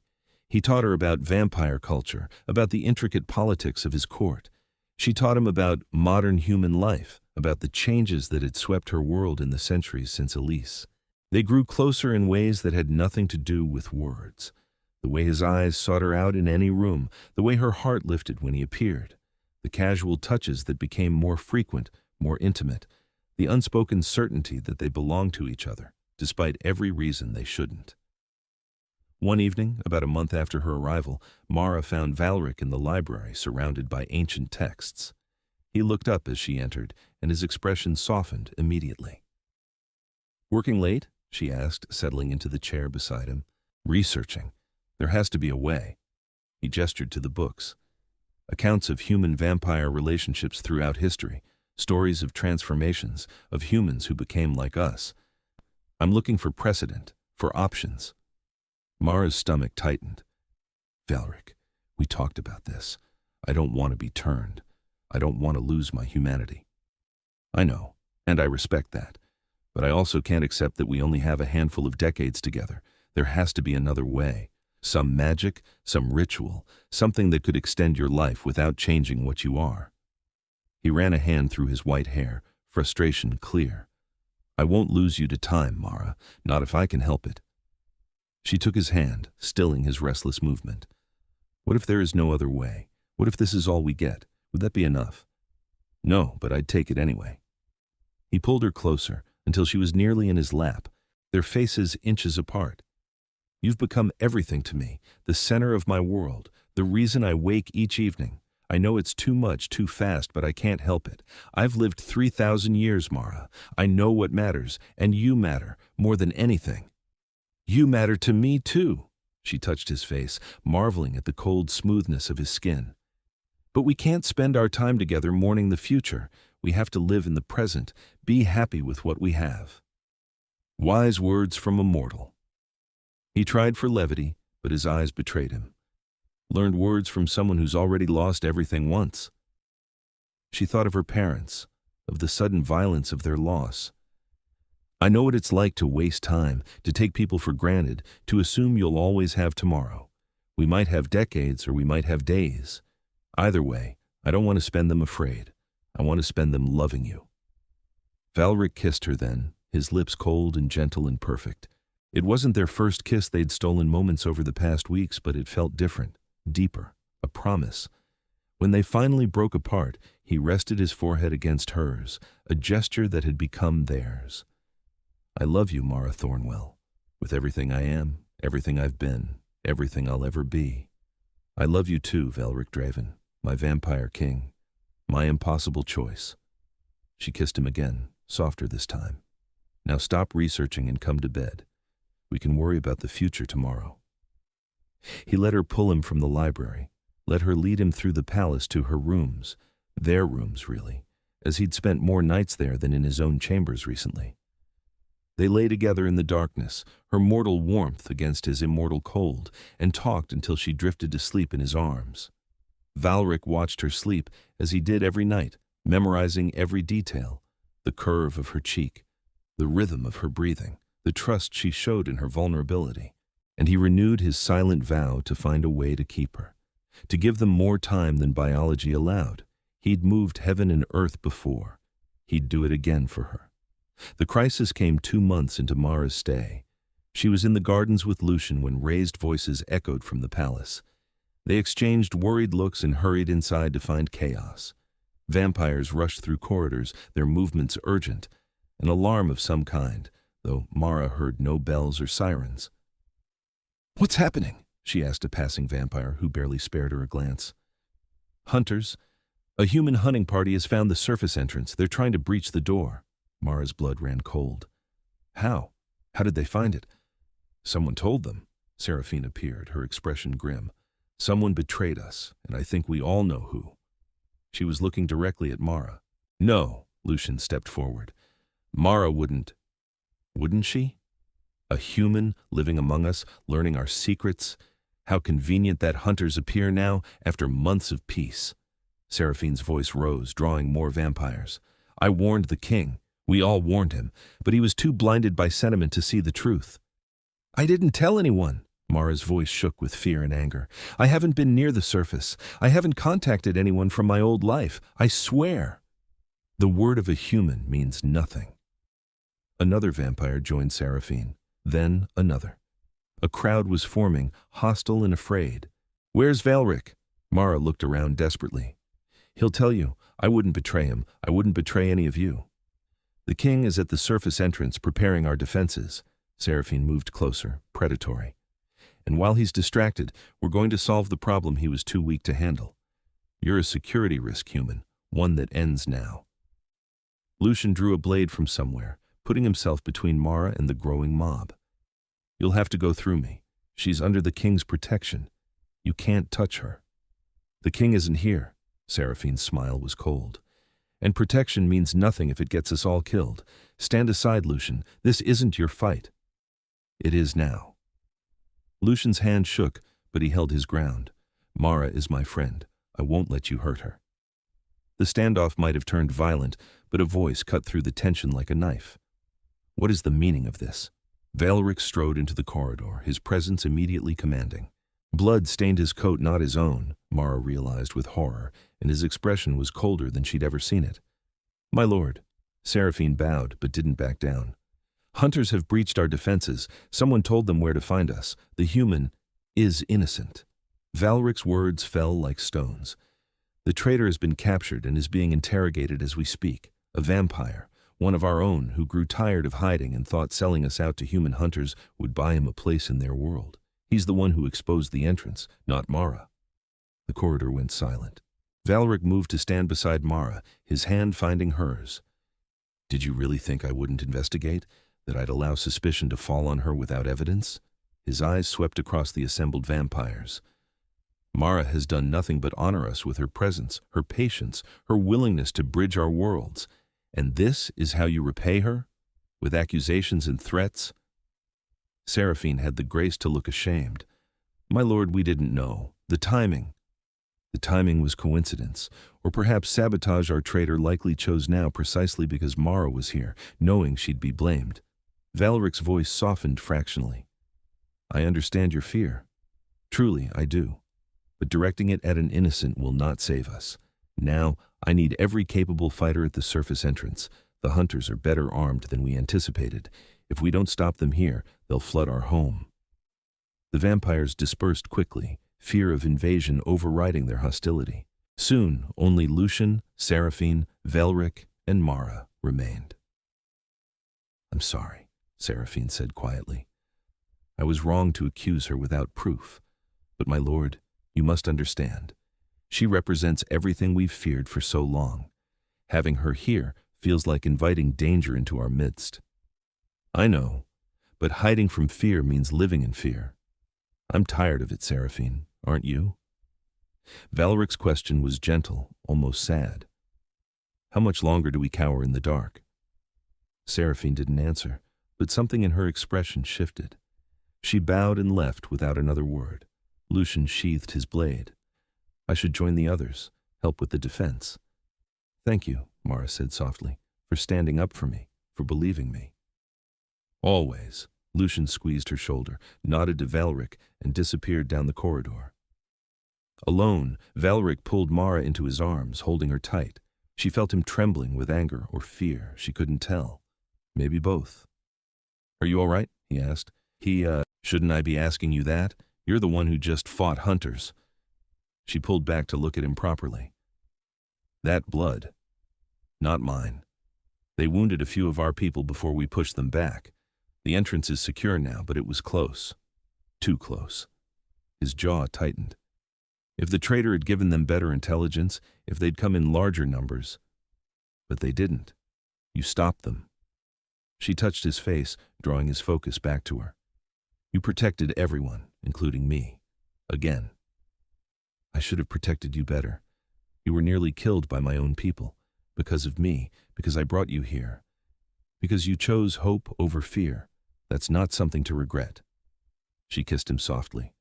He taught her about vampire culture, about the intricate politics of his court. She taught him about modern human life, about the changes that had swept her world in the centuries since Elise. They grew closer in ways that had nothing to do with words. The way his eyes sought her out in any room, the way her heart lifted when he appeared, the casual touches that became more frequent, more intimate, the unspoken certainty that they belonged to each other, despite every reason they shouldn't. One evening, about a month after her arrival, Mara found Valric in the library surrounded by ancient texts. He looked up as she entered, and his expression softened immediately. "Working late?" she asked, settling into the chair beside him. "Researching. There has to be a way." He gestured to the books. Accounts of human-vampire relationships throughout history, stories of transformations, of humans who became like us. "I'm looking for precedent, for options." Mara's stomach tightened. "Valric, we talked about this. I don't want to be turned. I don't want to lose my humanity." "I know, and I respect that. But I also can't accept that we only have a handful of decades together. There has to be another way. Some magic, some ritual, something that could extend your life without changing what you are." He ran a hand through his white hair, frustration clear. "I won't lose you to time, Mara, not if I can help it." She took his hand, stilling his restless movement. "What if there is no other way? What if this is all we get? Would that be enough?" "No, but I'd take it anyway." He pulled her closer until she was nearly in his lap, their faces inches apart. "You've become everything to me, the center of my world, the reason I wake each evening. I know it's too much, too fast, but I can't help it. I've lived 3,000 years, Mara. I know what matters, and you matter more than anything. You matter to me, too." She touched his face, marveling at the cold smoothness of his skin. "But we can't spend our time together mourning the future. We have to live in the present, be happy with what we have." Wise words from a mortal. He tried for levity, but his eyes betrayed him. Learned words from someone who's already lost everything once. She thought of her parents, of the sudden violence of their loss. "I know what it's like to waste time, to take people for granted, to assume you'll always have tomorrow. We might have decades or we might have days. Either way, I don't want to spend them afraid. I want to spend them loving you." Valric kissed her then, his lips cold and gentle and perfect. It wasn't their first kiss they'd stolen moments over the past weeks, but it felt different, deeper, a promise. When they finally broke apart, he rested his forehead against hers, a gesture that had become theirs. "I love you, Mara Thornwell, with everything I am, everything I've been, everything I'll ever be. I love you too, Valric Draven, my vampire king, my impossible choice." She kissed him again, softer this time. "Now stop researching and come to bed. We can worry about the future tomorrow." He let her pull him from the library, let her lead him through the palace to her rooms, their rooms really, as he'd spent more nights there than in his own chambers recently. They lay together in the darkness, her mortal warmth against his immortal cold, and talked until she drifted to sleep in his arms. Valric watched her sleep as he did every night, memorizing every detail, the curve of her cheek, the rhythm of her breathing, the trust she showed in her vulnerability. And he renewed his silent vow to find a way to keep her, to give them more time than biology allowed. He'd moved heaven and earth before. He'd do it again for her. The crisis came 2 months into Mara's stay. She was in the gardens with Lucien when raised voices echoed from the palace. They exchanged worried looks and hurried inside to find chaos. Vampires rushed through corridors, their movements urgent, an alarm of some kind, though Mara heard no bells or sirens. "What's happening?" she asked a passing vampire who barely spared her a glance. "Hunters. A human hunting party has found the surface entrance. They're trying to breach the door." Mara's blood ran cold. "How? How did they find it?" "Someone told them." Seraphine appeared, her expression grim. "Someone betrayed us, and I think we all know who." She was looking directly at Mara. "No," Lucien stepped forward. "Mara wouldn't." "Wouldn't she? A human living among us, learning our secrets. How convenient that hunters appear now, after months of peace." Seraphine's voice rose, drawing more vampires. "I warned the king. We all warned him, but he was too blinded by sentiment to see the truth." "I didn't tell anyone," Mara's voice shook with fear and anger. I haven't been near the surface. I haven't contacted anyone from my old life. I swear. The word of a human means nothing. Another vampire joined Seraphine. Then another. A crowd was forming, hostile and afraid. Where's Valric? Mara looked around desperately. He'll tell you. I wouldn't betray him. I wouldn't betray any of you. The king is at the surface entrance preparing our defenses. Seraphine moved closer, predatory. And while he's distracted, we're going to solve the problem he was too weak to handle. You're a security risk, human, one that ends now. Lucien drew a blade from somewhere, putting himself between Mara and the growing mob. You'll have to go through me. She's under the king's protection. You can't touch her. The king isn't here. Seraphine's smile was cold. And protection means nothing if it gets us all killed. Stand aside, Lucien. This isn't your fight. It is now. Lucien's hand shook, but he held his ground. Mara is my friend. I won't let you hurt her. The standoff might have turned violent, but a voice cut through the tension like a knife. What is the meaning of this? Valric strode into the corridor, his presence immediately commanding. Blood stained his coat, not his own, Mara realized with horror, and his expression was colder than she'd ever seen it. My lord. Seraphine bowed, but didn't back down. Hunters have breached our defenses. Someone told them where to find us. The human is innocent. Valric's words fell like stones. The traitor has been captured and is being interrogated as we speak. A vampire, one of our own, who grew tired of hiding and thought selling us out to human hunters would buy him a place in their world. He's the one who exposed the entrance, not Mara. The corridor went silent. Valric moved to stand beside Mara, his hand finding hers. Did you really think I wouldn't investigate? That I'd allow suspicion to fall on her without evidence? His eyes swept across the assembled vampires. Mara has done nothing but honor us with her presence, her patience, her willingness to bridge our worlds. And this is how you repay her? With accusations and threats? Seraphine had the grace to look ashamed. My lord, we didn't know. The timing was coincidence, or perhaps sabotage our traitor likely chose now precisely because Mara was here, knowing she'd be blamed. Valric's voice softened fractionally. I understand your fear. Truly, I do. But directing it at an innocent will not save us. Now, I need every capable fighter at the surface entrance. The hunters are better armed than we anticipated. If we don't stop them here, they'll flood our home. The vampires dispersed quickly, fear of invasion overriding their hostility. Soon, only Lucien, Seraphine, Valric, and Mara remained. I'm sorry, Seraphine said quietly. I was wrong to accuse her without proof. But my lord, you must understand. She represents everything we've feared for so long. Having her here feels like inviting danger into our midst. I know, but hiding from fear means living in fear. I'm tired of it, Seraphine, aren't you? Valric's question was gentle, almost sad. How much longer do we cower in the dark? Seraphine didn't answer, but something in her expression shifted. She bowed and left without another word. Lucien sheathed his blade. I should join the others, help with the defense. Thank you, Mara said softly, for standing up for me, for believing me. Always. Lucien squeezed her shoulder, nodded to Valric, and disappeared down the corridor. Alone, Valric pulled Mara into his arms, holding her tight. She felt him trembling with anger or fear. She couldn't tell. Maybe both. Are you all right? He asked. Shouldn't I be asking you that? You're the one who just fought hunters. She pulled back to look at him properly. That blood. Not mine. They wounded a few of our people before we pushed them back. The entrance is secure now, but it was close. Too close. His jaw tightened. If the traitor had given them better intelligence, if they'd come in larger numbers. But they didn't. You stopped them. She touched his face, drawing his focus back to her. You protected everyone, including me. Again. I should have protected you better. You were nearly killed by my own people. Because of me, because I brought you here. Because you chose hope over fear. That's not something to regret. She kissed him softly.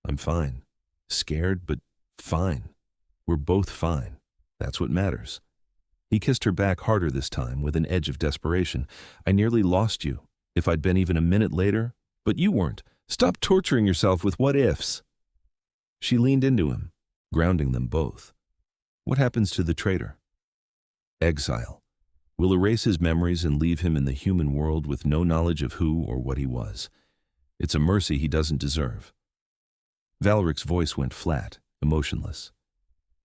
I'm fine. Scared, but fine. We're both fine. That's what matters. He kissed her back harder this time, with an edge of desperation. I nearly lost you. If I'd been even a minute later, but you weren't. Stop torturing yourself with what-ifs. She leaned into him, grounding them both. What happens to the traitor? Exile. We'll erase his memories and leave him in the human world with no knowledge of who or what he was. It's a mercy he doesn't deserve. Valric's voice went flat, emotionless.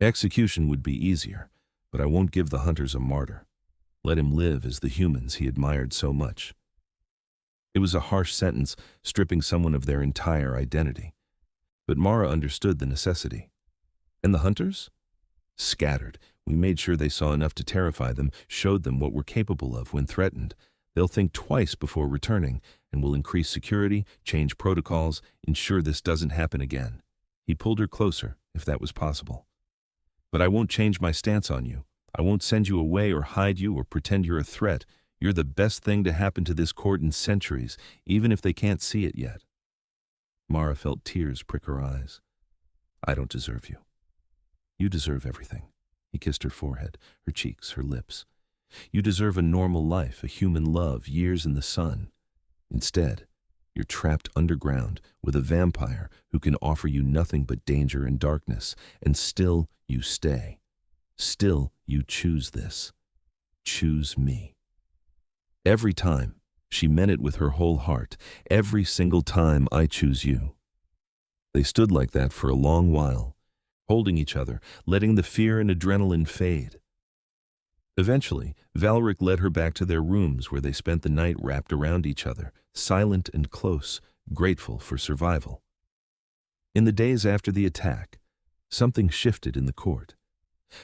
Execution would be easier, but I won't give the hunters a martyr. Let him live as the humans he admired so much. It was a harsh sentence, stripping someone of their entire identity. But Mara understood the necessity. And the hunters? Scattered. We made sure they saw enough to terrify them, showed them what we're capable of when threatened. They'll think twice before returning, and we'll increase security, change protocols, ensure this doesn't happen again. He pulled her closer, if that was possible. But I won't change my stance on you. I won't send you away or hide you or pretend you're a threat. You're the best thing to happen to this court in centuries, even if they can't see it yet. Mara felt tears prick her eyes. I don't deserve you. You deserve everything. He kissed her forehead, her cheeks, her lips. You deserve a normal life, a human love, years in the sun. Instead, you're trapped underground with a vampire who can offer you nothing but danger and darkness, and still you stay. Still you choose this. Choose me. Every time, she meant it with her whole heart. Every single time I choose you. They stood like that for a long while, holding each other, letting the fear and adrenaline fade. Eventually, Valric led her back to their rooms where they spent the night wrapped around each other, silent and close, grateful for survival. In the days after the attack, something shifted in the court.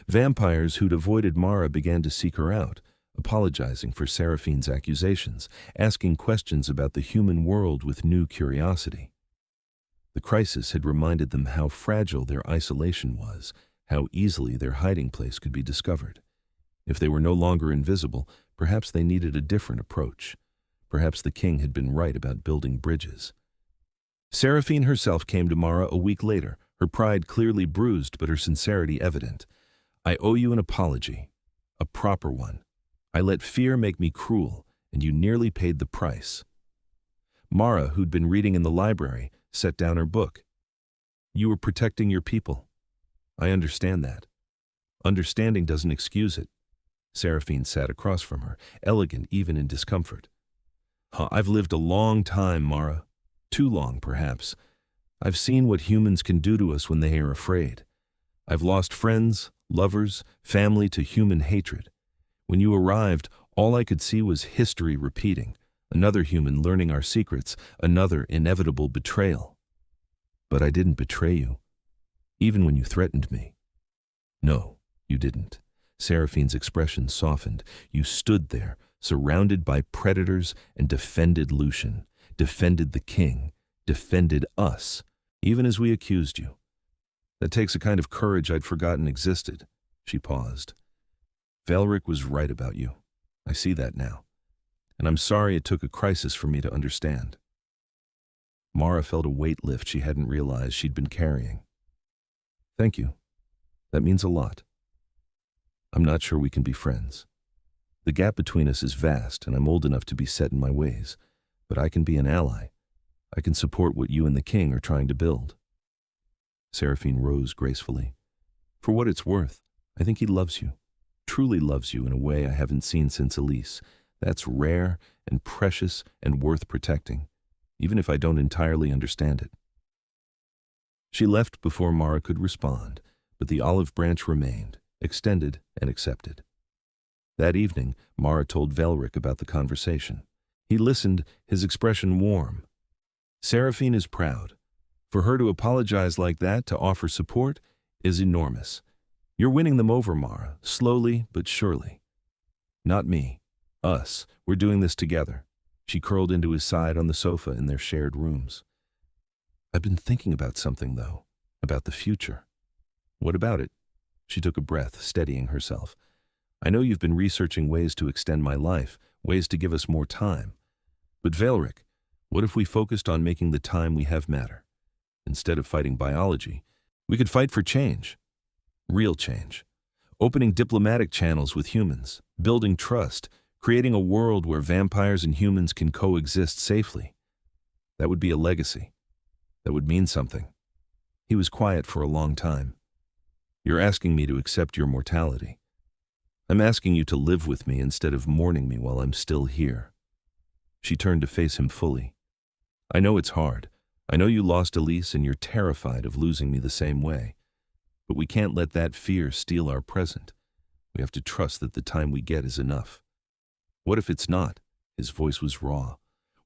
Vampires who'd avoided Mara began to seek her out, apologizing for Seraphine's accusations, asking questions about the human world with new curiosity. The crisis had reminded them how fragile their isolation was, how easily their hiding place could be discovered. If they were no longer invisible, perhaps they needed a different approach. Perhaps the king had been right about building bridges. Seraphine herself came to Mara a week later, her pride clearly bruised but her sincerity evident. I owe you an apology, a proper one. I let fear make me cruel, and you nearly paid the price. Mara, who'd been reading in the library, set down her book. You were protecting your people. I understand that. Understanding doesn't excuse it. Seraphine sat across from her, elegant even in discomfort. I've lived a long time, Mara. Too long, perhaps. I've seen what humans can do to us when they are afraid. I've lost friends, lovers, family to human hatred. When you arrived, all I could see was history repeating, another human learning our secrets, another inevitable betrayal. But I didn't betray you, even when you threatened me. No, you didn't. Seraphine's expression softened. You stood there, surrounded by predators, and defended Lucien, defended the king, defended us, even as we accused you. That takes a kind of courage I'd forgotten existed. She paused. Valric was right about you. I see that now. And I'm sorry it took a crisis for me to understand. Mara felt a weight lift she hadn't realized she'd been carrying. Thank you. That means a lot. I'm not sure we can be friends. The gap between us is vast, and I'm old enough to be set in my ways. But I can be an ally. I can support what you and the king are trying to build. Seraphine rose gracefully. For what it's worth, I think he loves you. Truly loves you in a way I haven't seen since Elise. That's rare and precious and worth protecting, even if I don't entirely understand it. She left before Mara could respond, but the olive branch remained, extended and accepted. That evening, Mara told Valric about the conversation. He listened, his expression warm. Seraphine is proud. For her to apologize like that, to offer support, is enormous. You're winning them over, Mara, slowly but surely. Not me. Us. We're doing this together. She curled into his side on the sofa in their shared rooms. I've been thinking about something, though. About the future. What about it? She took a breath, steadying herself. I know you've been researching ways to extend my life, ways to give us more time. But Valric, what if we focused on making the time we have matter? Instead of fighting biology, we could fight for change. Real change. Opening diplomatic channels with humans, building trust, creating a world where vampires and humans can coexist safely. That would be a legacy. That would mean something. He was quiet for a long time. You're asking me to accept your mortality. I'm asking you to live with me instead of mourning me while I'm still here. She turned to face him fully. I know it's hard. I know you lost Elise and you're terrified of losing me the same way. But we can't let that fear steal our present. We have to trust that the time we get is enough. What if it's not? His voice was raw.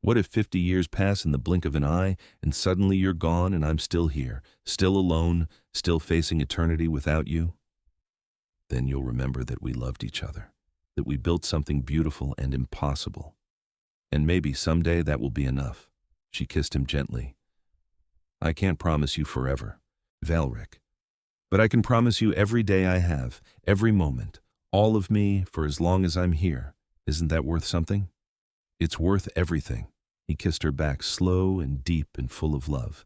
What if 50 years pass in the blink of an eye, and suddenly you're gone and I'm still here, still alone, still facing eternity without you? Then you'll remember that we loved each other, that we built something beautiful and impossible. And maybe someday that will be enough. She kissed him gently. I can't promise you forever, Valric. But I can promise you every day I have, every moment, all of me for as long as I'm here. Isn't that worth something? It's worth everything. He kissed her back, slow and deep and full of love.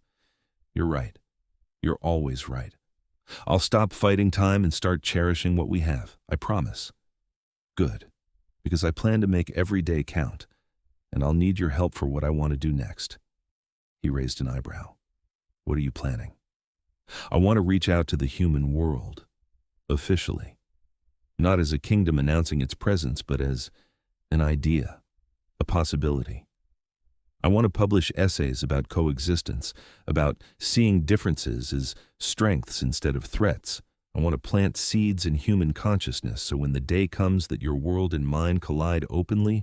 You're right. You're always right. I'll stop fighting time and start cherishing what we have. I promise. Good. Because I plan to make every day count, and I'll need your help for what I want to do next. He raised an eyebrow. What are you planning? I want to reach out to the human world. Officially. Not as a kingdom announcing its presence, but as an idea. A possibility. I want to publish essays about coexistence, about seeing differences as strengths instead of threats. I want to plant seeds in human consciousness so when the day comes that your world and mine collide openly,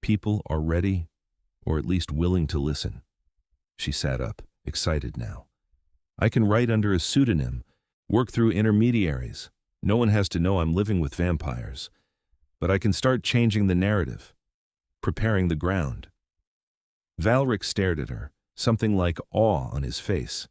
people are ready, or at least willing to listen. She sat up, excited now. I can write under a pseudonym, work through intermediaries. No one has to know I'm living with vampires. But I can start changing the narrative, preparing the ground. Valric stared at her, something like awe on his face.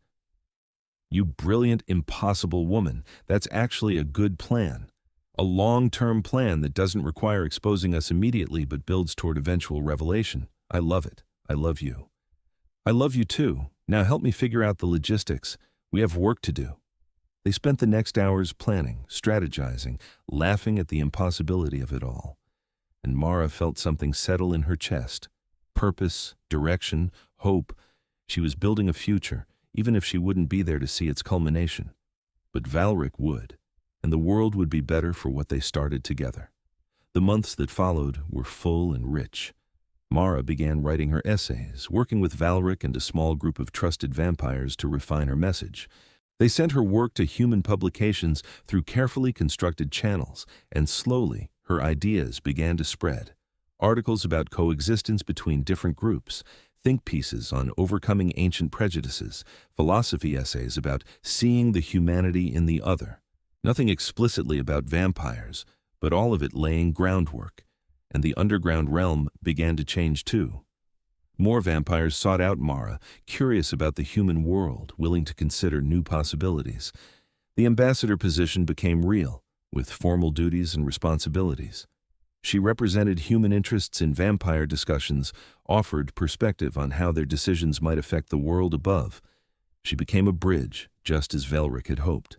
You brilliant, impossible woman, that's actually a good plan. A long-term plan that doesn't require exposing us immediately but builds toward eventual revelation. I love it. I love you. I love you too. Now help me figure out the logistics. We have work to do. They spent the next hours planning, strategizing, laughing at the impossibility of it all. And Mara felt something settle in her chest. Purpose, direction, hope. She was building a future, even if she wouldn't be there to see its culmination. But Valric would, and the world would be better for what they started together. The months that followed were full and rich. Mara began writing her essays, working with Valric and a small group of trusted vampires to refine her message. They sent her work to human publications through carefully constructed channels, and slowly her ideas began to spread. Articles about coexistence between different groups, think pieces on overcoming ancient prejudices, philosophy essays about seeing the humanity in the other. Nothing explicitly about vampires, but all of it laying groundwork. And the underground realm began to change too. More vampires sought out Mara, curious about the human world, willing to consider new possibilities. The ambassador position became real, with formal duties and responsibilities. She represented human interests in vampire discussions, offered perspective on how their decisions might affect the world above. She became a bridge, just as Valric had hoped.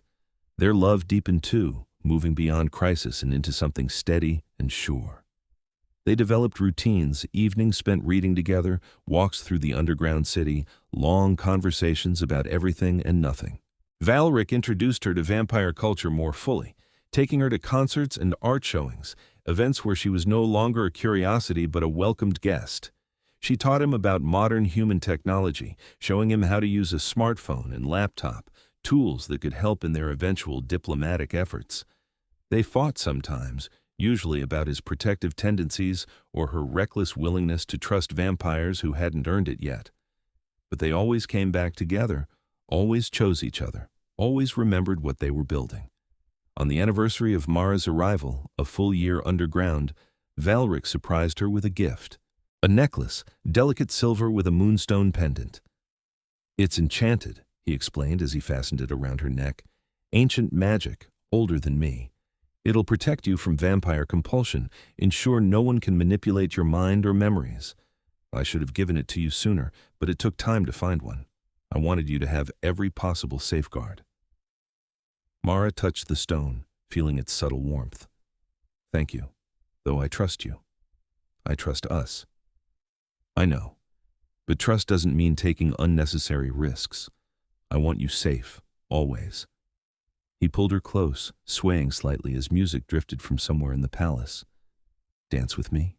Their love deepened too, moving beyond crisis and into something steady and sure. They developed routines, evenings spent reading together, walks through the underground city, long conversations about everything and nothing. Valric introduced her to vampire culture more fully, taking her to concerts and art showings, events where she was no longer a curiosity but a welcomed guest. She taught him about modern human technology, showing him how to use a smartphone and laptop, tools that could help in their eventual diplomatic efforts. They fought sometimes, usually about his protective tendencies or her reckless willingness to trust vampires who hadn't earned it yet. But they always came back together, always chose each other, always remembered what they were building. On the anniversary of Mara's arrival, a full year underground, Valric surprised her with a gift. A necklace, delicate silver with a moonstone pendant. It's enchanted, he explained as he fastened it around her neck. Ancient magic, older than me. It'll protect you from vampire compulsion, ensure no one can manipulate your mind or memories. I should have given it to you sooner, but it took time to find one. I wanted you to have every possible safeguard. Mara touched the stone, feeling its subtle warmth. Thank you, though I trust you. I trust us. I know. But trust doesn't mean taking unnecessary risks. I want you safe, always. He pulled her close, swaying slightly as music drifted from somewhere in the palace. Dance with me?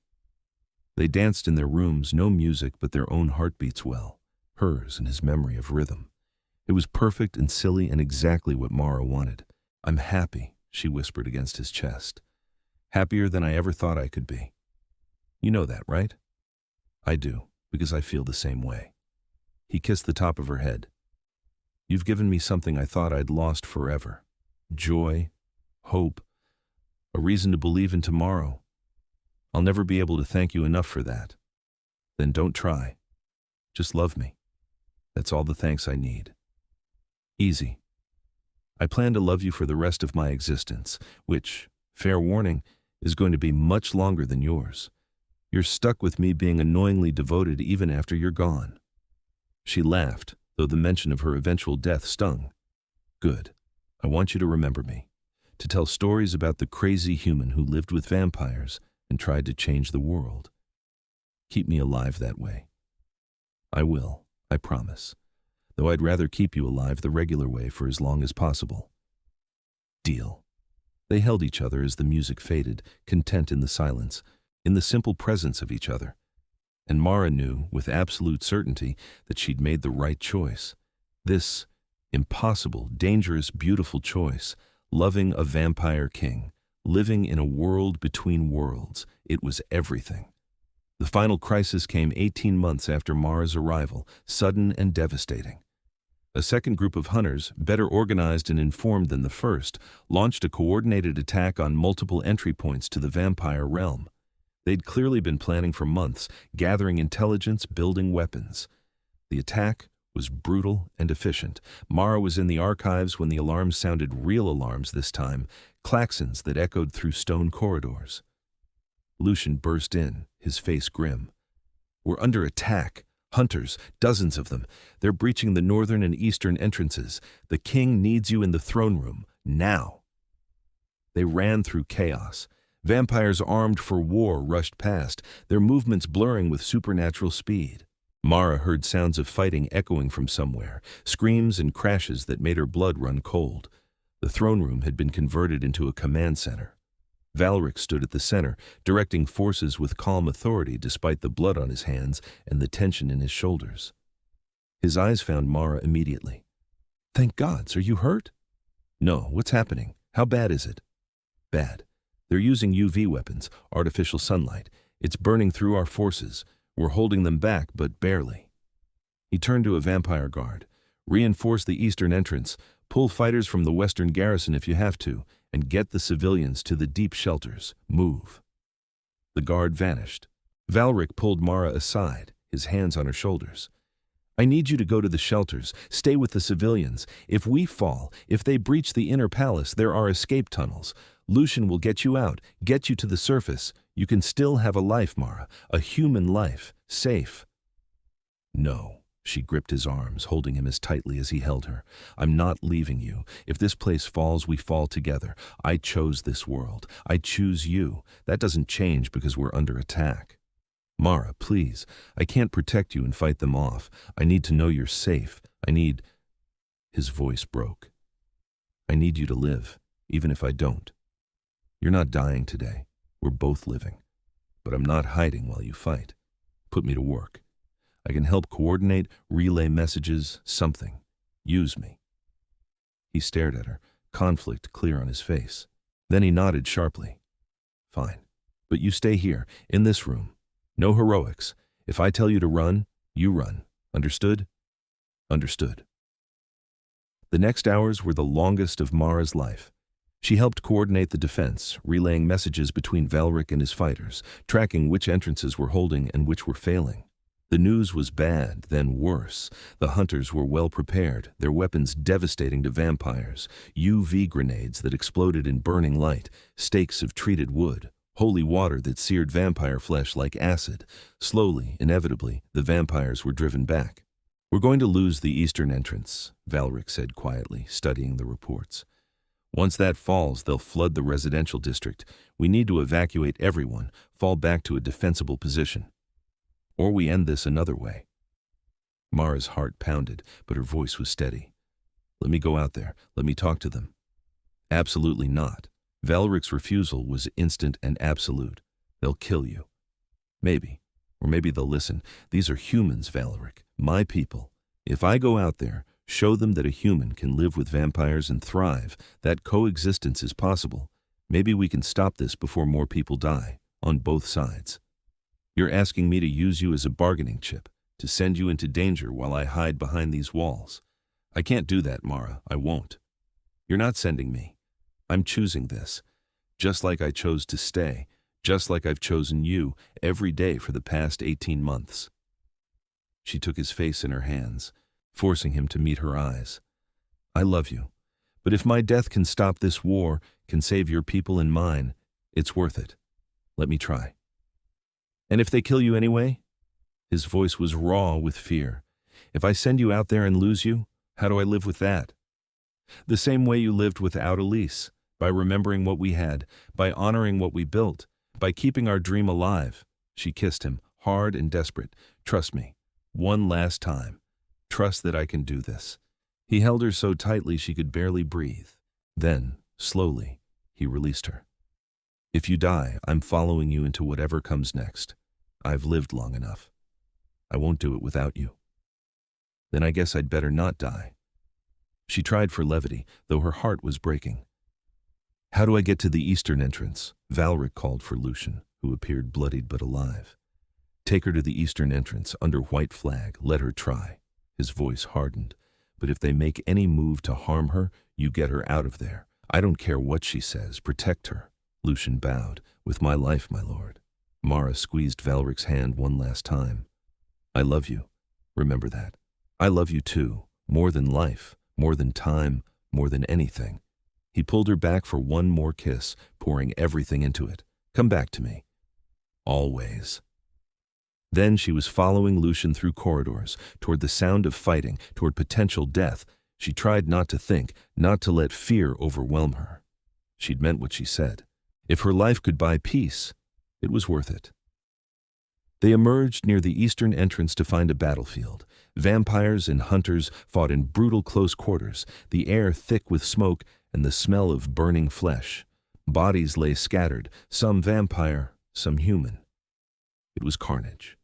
They danced in their rooms, no music but their own heartbeats well, hers and his memory of rhythm. It was perfect and silly and exactly what Mara wanted. I'm happy, she whispered against his chest. Happier than I ever thought I could be. You know that, right? I do, because I feel the same way. He kissed the top of her head. You've given me something I thought I'd lost forever. Joy, hope, a reason to believe in tomorrow. I'll never be able to thank you enough for that. Then don't try. Just love me. That's all the thanks I need. Easy. I plan to love you for the rest of my existence, which, fair warning, is going to be much longer than yours. You're stuck with me being annoyingly devoted even after you're gone. She laughed, though the mention of her eventual death stung. Good. I want you to remember me, to tell stories about the crazy human who lived with vampires and tried to change the world. Keep me alive that way. I will, I promise, though I'd rather keep you alive the regular way for as long as possible. Deal. They held each other as the music faded, content in the silence, in the simple presence of each other. And Mara knew, with absolute certainty, that she'd made the right choice. This impossible, dangerous, beautiful choice, loving a vampire king, living in a world between worlds. It was everything. The final crisis came 18 months after Mara's arrival, sudden and devastating. A second group of hunters, better organized and informed than the first, launched a coordinated attack on multiple entry points to the vampire realm. They'd clearly been planning for months, gathering intelligence, building weapons. The attack was brutal and efficient. Mara was in the archives when the alarms sounded real alarms this time, claxons that echoed through stone corridors. Lucien burst in, his face grim. We're under attack. Hunters, dozens of them. They're breaching the northern and eastern entrances. The king needs you in the throne room, now. They ran through chaos. Vampires armed for war rushed past, their movements blurring with supernatural speed. Mara heard sounds of fighting echoing from somewhere, screams and crashes that made her blood run cold. The throne room had been converted into a command center. Valric stood at the center, directing forces with calm authority despite the blood on his hands and the tension in his shoulders. His eyes found Mara immediately. Thank gods, are you hurt? No, what's happening? How bad is it? Bad. They're using UV weapons, artificial sunlight. It's burning through our forces. We're holding them back, but barely. He turned to a vampire guard. Reinforce the eastern entrance, pull fighters from the western garrison if you have to, and get the civilians to the deep shelters. Move. The guard vanished. Valric pulled Mara aside, his hands on her shoulders. I need you to go to the shelters, stay with the civilians. If we fall, if they breach the inner palace, there are escape tunnels. Lucien will get you out, get you to the surface. You can still have a life, Mara, a human life, safe. No. She gripped his arms, holding him as tightly as he held her. I'm not leaving you. If this place falls, we fall together. I chose this world. I choose you. That doesn't change because we're under attack. Mara, please. I can't protect you and fight them off. I need to know you're safe. I need... His voice broke. I need you to live, even if I don't. You're not dying today. We're both living. But I'm not hiding while you fight. Put me to work. I can help coordinate, relay messages, something. Use me. He stared at her, conflict clear on his face. Then he nodded sharply. Fine. But you stay here, in this room. No heroics. If I tell you to run, you run. Understood? Understood. The next hours were the longest of Mara's life. She helped coordinate the defense, relaying messages between Valric and his fighters, tracking which entrances were holding and which were failing. The news was bad, then worse. The hunters were well prepared, their weapons devastating to vampires, UV grenades that exploded in burning light, stakes of treated wood, holy water that seared vampire flesh like acid. Slowly, inevitably, the vampires were driven back. We're going to lose the eastern entrance, Valric said quietly, studying the reports. Once that falls, they'll flood the residential district. We need to evacuate everyone, fall back to a defensible position. Or we end this another way. Mara's heart pounded, but her voice was steady. Let me go out there. Let me talk to them. Absolutely not. Valric's refusal was instant and absolute. They'll kill you. Maybe. Or maybe they'll listen. These are humans, Valric. My people. If I go out there, show them that a human can live with vampires and thrive, that coexistence is possible, maybe we can stop this before more people die, on both sides. You're asking me to use you as a bargaining chip, to send you into danger while I hide behind these walls. I can't do that, Mara. I won't. You're not sending me. I'm choosing this. Just like I chose to stay, just like I've chosen you every day for the past 18 months. She took his face in her hands, forcing him to meet her eyes. I love you, but if my death can stop this war, can save your people and mine, it's worth it. Let me try. And if they kill you anyway? His voice was raw with fear. If I send you out there and lose you, how do I live with that? The same way you lived without Elise, by remembering what we had, by honoring what we built, by keeping our dream alive. She kissed him, hard and desperate. Trust me. One last time. Trust that I can do this. He held her so tightly she could barely breathe. Then, slowly, he released her. If you die, I'm following you into whatever comes next. I've lived long enough. I won't do it without you. Then I guess I'd better not die. She tried for levity, though her heart was breaking. How do I get to the eastern entrance? Valric called for Lucien, who appeared bloodied but alive. Take her to the eastern entrance, under white flag. Let her try. His voice hardened. But if they make any move to harm her, you get her out of there. I don't care what she says. Protect her. Lucien bowed. With my life, my lord. Mara squeezed Valric's hand one last time. I love you. Remember that. I love you too. More than life, more than time, more than anything. He pulled her back for one more kiss, pouring everything into it. Come back to me. Always. Then she was following Lucien through corridors, toward the sound of fighting, toward potential death. She tried not to think, not to let fear overwhelm her. She'd meant what she said. If her life could buy peace, it was worth it. They emerged near the eastern entrance to find a battlefield. Vampires and hunters fought in brutal close quarters, the air thick with smoke and the smell of burning flesh. Bodies lay scattered, some vampire, some human. It was carnage.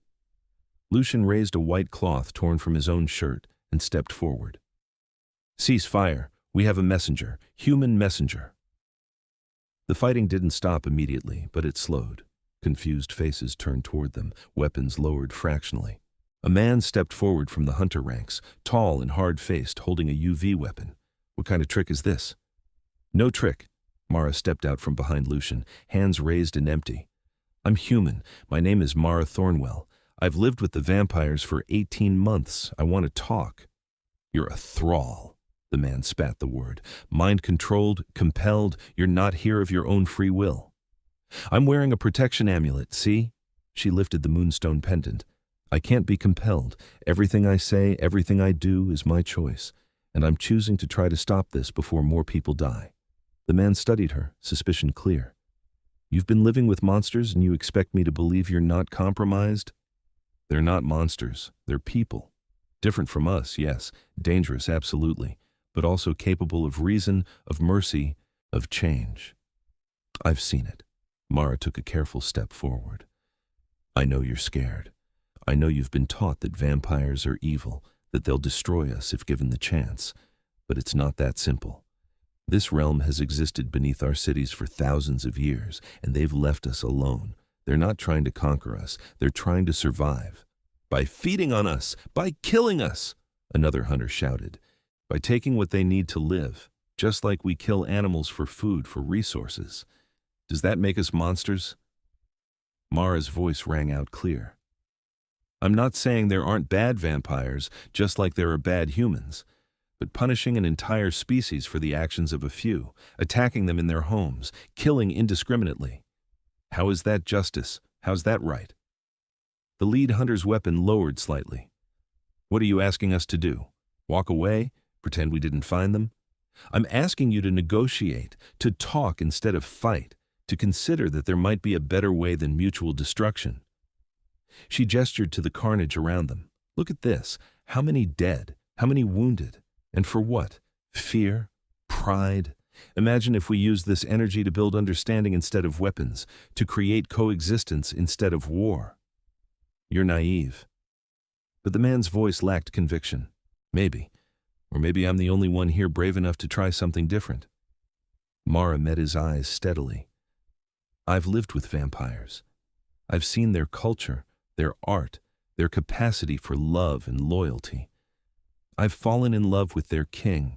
Lucien raised a white cloth torn from his own shirt and stepped forward. Cease fire. We have a messenger, human messenger. The fighting didn't stop immediately, but it slowed. Confused faces turned toward them, weapons lowered fractionally. A man stepped forward from the hunter ranks, tall and hard-faced, holding a UV weapon. What kind of trick is this? No trick. Mara stepped out from behind Lucien, hands raised and empty. I'm human. My name is Mara Thornwell. I've lived with the vampires for 18 months. I want to talk. You're a thrall. The man spat the word. Mind-controlled, compelled, you're not here of your own free will. I'm wearing a protection amulet, see? She lifted the moonstone pendant. I can't be compelled. Everything I say, everything I do is my choice, and I'm choosing to try to stop this before more people die. The man studied her, suspicion clear. You've been living with monsters and you expect me to believe you're not compromised? They're not monsters. They're people. Different from us, yes. Dangerous, absolutely. But also capable of reason, of mercy, of change. I've seen it. Mara took a careful step forward. I know you're scared. I know you've been taught that vampires are evil, that they'll destroy us if given the chance. But it's not that simple. This realm has existed beneath our cities for thousands of years, and they've left us alone. They're not trying to conquer us. They're trying to survive. By feeding on us, by killing us, another hunter shouted. By taking what they need to live, just like we kill animals for food, for resources. Does that make us monsters? Mara's voice rang out clear. I'm not saying there aren't bad vampires, just like there are bad humans, but punishing an entire species for the actions of a few, attacking them in their homes, killing indiscriminately. How is that justice? How's that right? The lead hunter's weapon lowered slightly. What are you asking us to do? Walk away? Pretend we didn't find them? I'm asking you to negotiate, to talk instead of fight, to consider that there might be a better way than mutual destruction. She gestured to the carnage around them. Look at this. How many dead? How many wounded? And for what? Fear? Pride? Imagine if we used this energy to build understanding instead of weapons, to create coexistence instead of war. You're naive. But the man's voice lacked conviction. Maybe. Or maybe I'm the only one here brave enough to try something different. Mara met his eyes steadily. I've lived with vampires. I've seen their culture, their art, their capacity for love and loyalty. I've fallen in love with their king,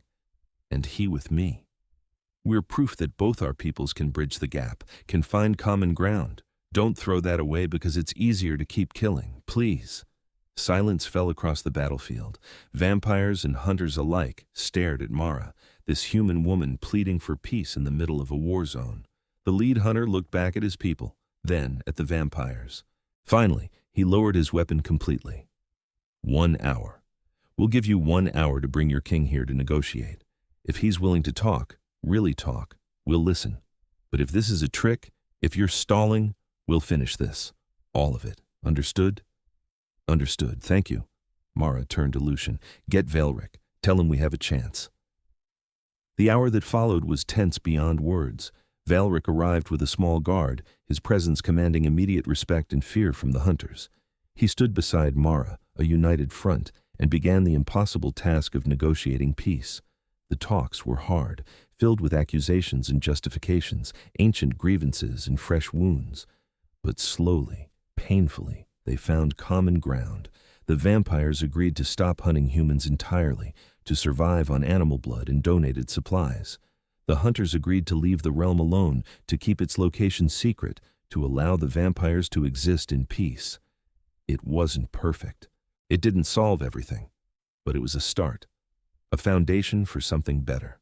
and he with me. We're proof that both our peoples can bridge the gap, can find common ground. Don't throw that away because it's easier to keep killing, please. Silence fell across the battlefield. Vampires and hunters alike stared at Mara, this human woman pleading for peace in the middle of a war zone. The lead hunter looked back at his people, then at the vampires. Finally, he lowered his weapon completely. 1 hour. We'll give you 1 hour to bring your king here to negotiate. If he's willing to talk, really talk, we'll listen. But if this is a trick, if you're stalling, we'll finish this. All of it. Understood? Understood. Thank you. Mara turned to Lucien. Get Velric. Tell him we have a chance. The hour that followed was tense beyond words. Velric arrived with a small guard, his presence commanding immediate respect and fear from the hunters. He stood beside Mara, a united front, and began the impossible task of negotiating peace. The talks were hard, filled with accusations and justifications, ancient grievances and fresh wounds. But slowly, painfully, they found common ground. The vampires agreed to stop hunting humans entirely, to survive on animal blood and donated supplies. The hunters agreed to leave the realm alone, to keep its location secret, to allow the vampires to exist in peace. It wasn't perfect. It didn't solve everything, but it was a start, a foundation for something better.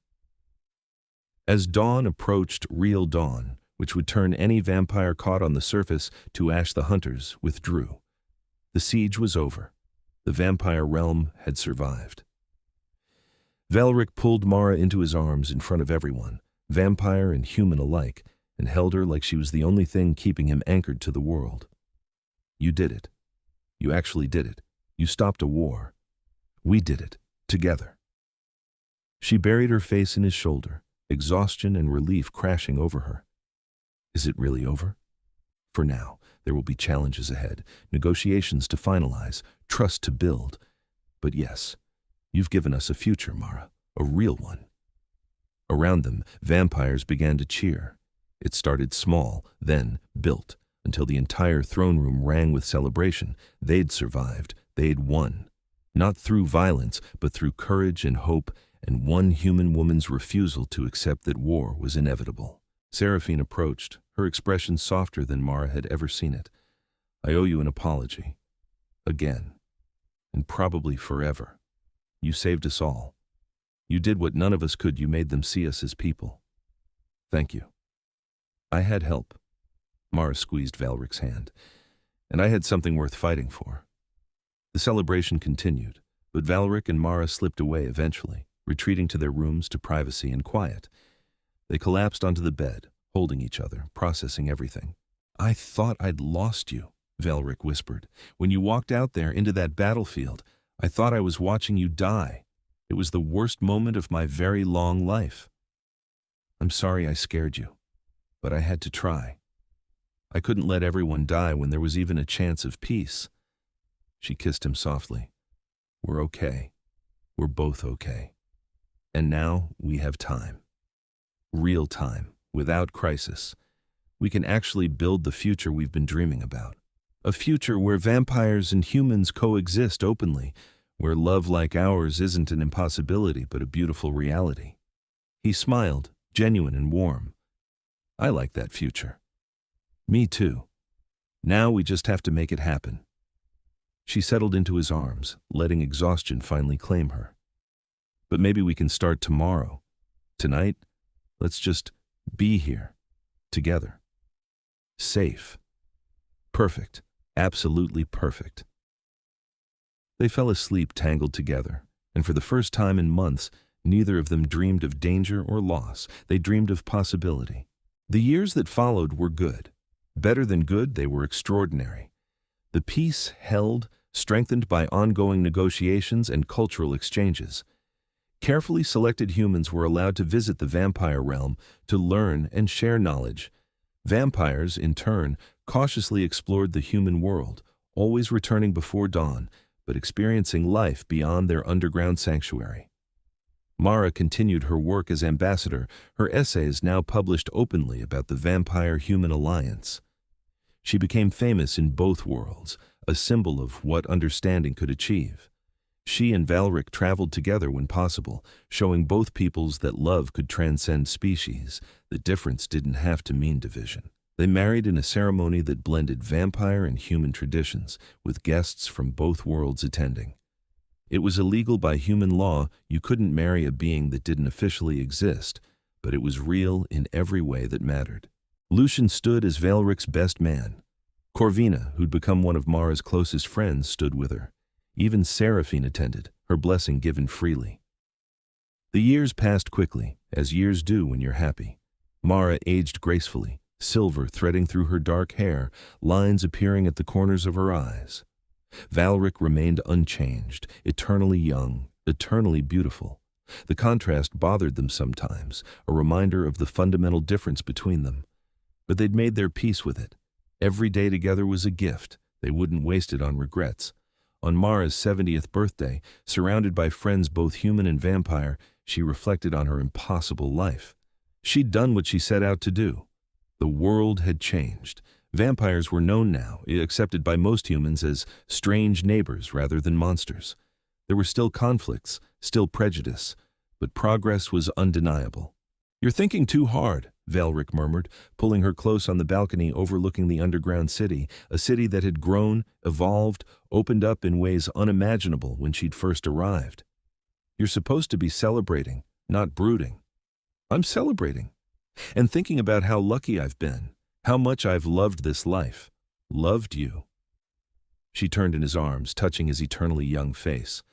As dawn approached, real dawn, which would turn any vampire caught on the surface to ash, the hunters withdrew. The siege was over. The vampire realm had survived. Velric pulled Mara into his arms in front of everyone, vampire and human alike, and held her like she was the only thing keeping him anchored to the world. You did it. You actually did it. You stopped a war. We did it, together. She buried her face in his shoulder, exhaustion and relief crashing over her. Is it really over? For now, there will be challenges ahead, negotiations to finalize, trust to build. But yes, you've given us a future, Mara, a real one. Around them, vampires began to cheer. It started small, then built, until the entire throne room rang with celebration. They'd survived. They'd won. Not through violence, but through courage and hope, and one human woman's refusal to accept that war was inevitable. Seraphine approached, her expression softer than Mara had ever seen it. I owe you an apology. Again. And probably forever. You saved us all. You did what none of us could. You made them see us as people. Thank you. I had help. Mara squeezed Velric's hand. And I had something worth fighting for. The celebration continued, but Velric and Mara slipped away eventually, retreating to their rooms to privacy and quiet. They collapsed onto the bed, holding each other, processing everything. I thought I'd lost you, Velric whispered. When you walked out there into that battlefield, I thought I was watching you die. It was the worst moment of my very long life. I'm sorry I scared you, but I had to try. I couldn't let everyone die when there was even a chance of peace. She kissed him softly. We're okay. We're both okay. And now we have time. Real time, without crisis. We can actually build the future we've been dreaming about. A future where vampires and humans coexist openly, where love like ours isn't an impossibility but a beautiful reality. He smiled, genuine and warm. I like that future. Me too. Now we just have to make it happen. She settled into his arms, letting exhaustion finally claim her. But maybe we can start tomorrow. Tonight, let's just be here, together. Safe. Perfect. Absolutely perfect. They fell asleep tangled together, and for the first time in months, neither of them dreamed of danger or loss. They dreamed of possibility. The years that followed were good. Better than good, they were extraordinary. The peace held, strengthened by ongoing negotiations and cultural exchanges. Carefully selected humans were allowed to visit the vampire realm to learn and share knowledge. Vampires, in turn, cautiously explored the human world, always returning before dawn, but experiencing life beyond their underground sanctuary. Mara continued her work as ambassador, her essays now published openly about the vampire-human alliance. She became famous in both worlds, a symbol of what understanding could achieve. She and Valric traveled together when possible, showing both peoples that love could transcend species. The difference didn't have to mean division. They married in a ceremony that blended vampire and human traditions, with guests from both worlds attending. It was illegal by human law. You couldn't marry a being that didn't officially exist, but it was real in every way that mattered. Lucien stood as Valric's best man. Corvina, who'd become one of Mara's closest friends, stood with her. Even Seraphine attended, her blessing given freely. The years passed quickly, as years do when you're happy. Mara aged gracefully, silver threading through her dark hair, lines appearing at the corners of her eyes. Valric remained unchanged, eternally young, eternally beautiful. The contrast bothered them sometimes, a reminder of the fundamental difference between them. But they'd made their peace with it. Every day together was a gift. They wouldn't waste it on regrets. On Mara's 70th birthday, surrounded by friends both human and vampire, she reflected on her impossible life. She'd done what she set out to do. The world had changed. Vampires were known now, accepted by most humans as strange neighbors rather than monsters. There were still conflicts, still prejudice, but progress was undeniable. "You're thinking too hard," Valric murmured, pulling her close on the balcony overlooking the underground city, a city that had grown, evolved, opened up in ways unimaginable when she'd first arrived. "You're supposed to be celebrating, not brooding." "I'm celebrating, and thinking about how lucky I've been. How much I've loved this life. Loved you." She turned in his arms, touching his eternally young face.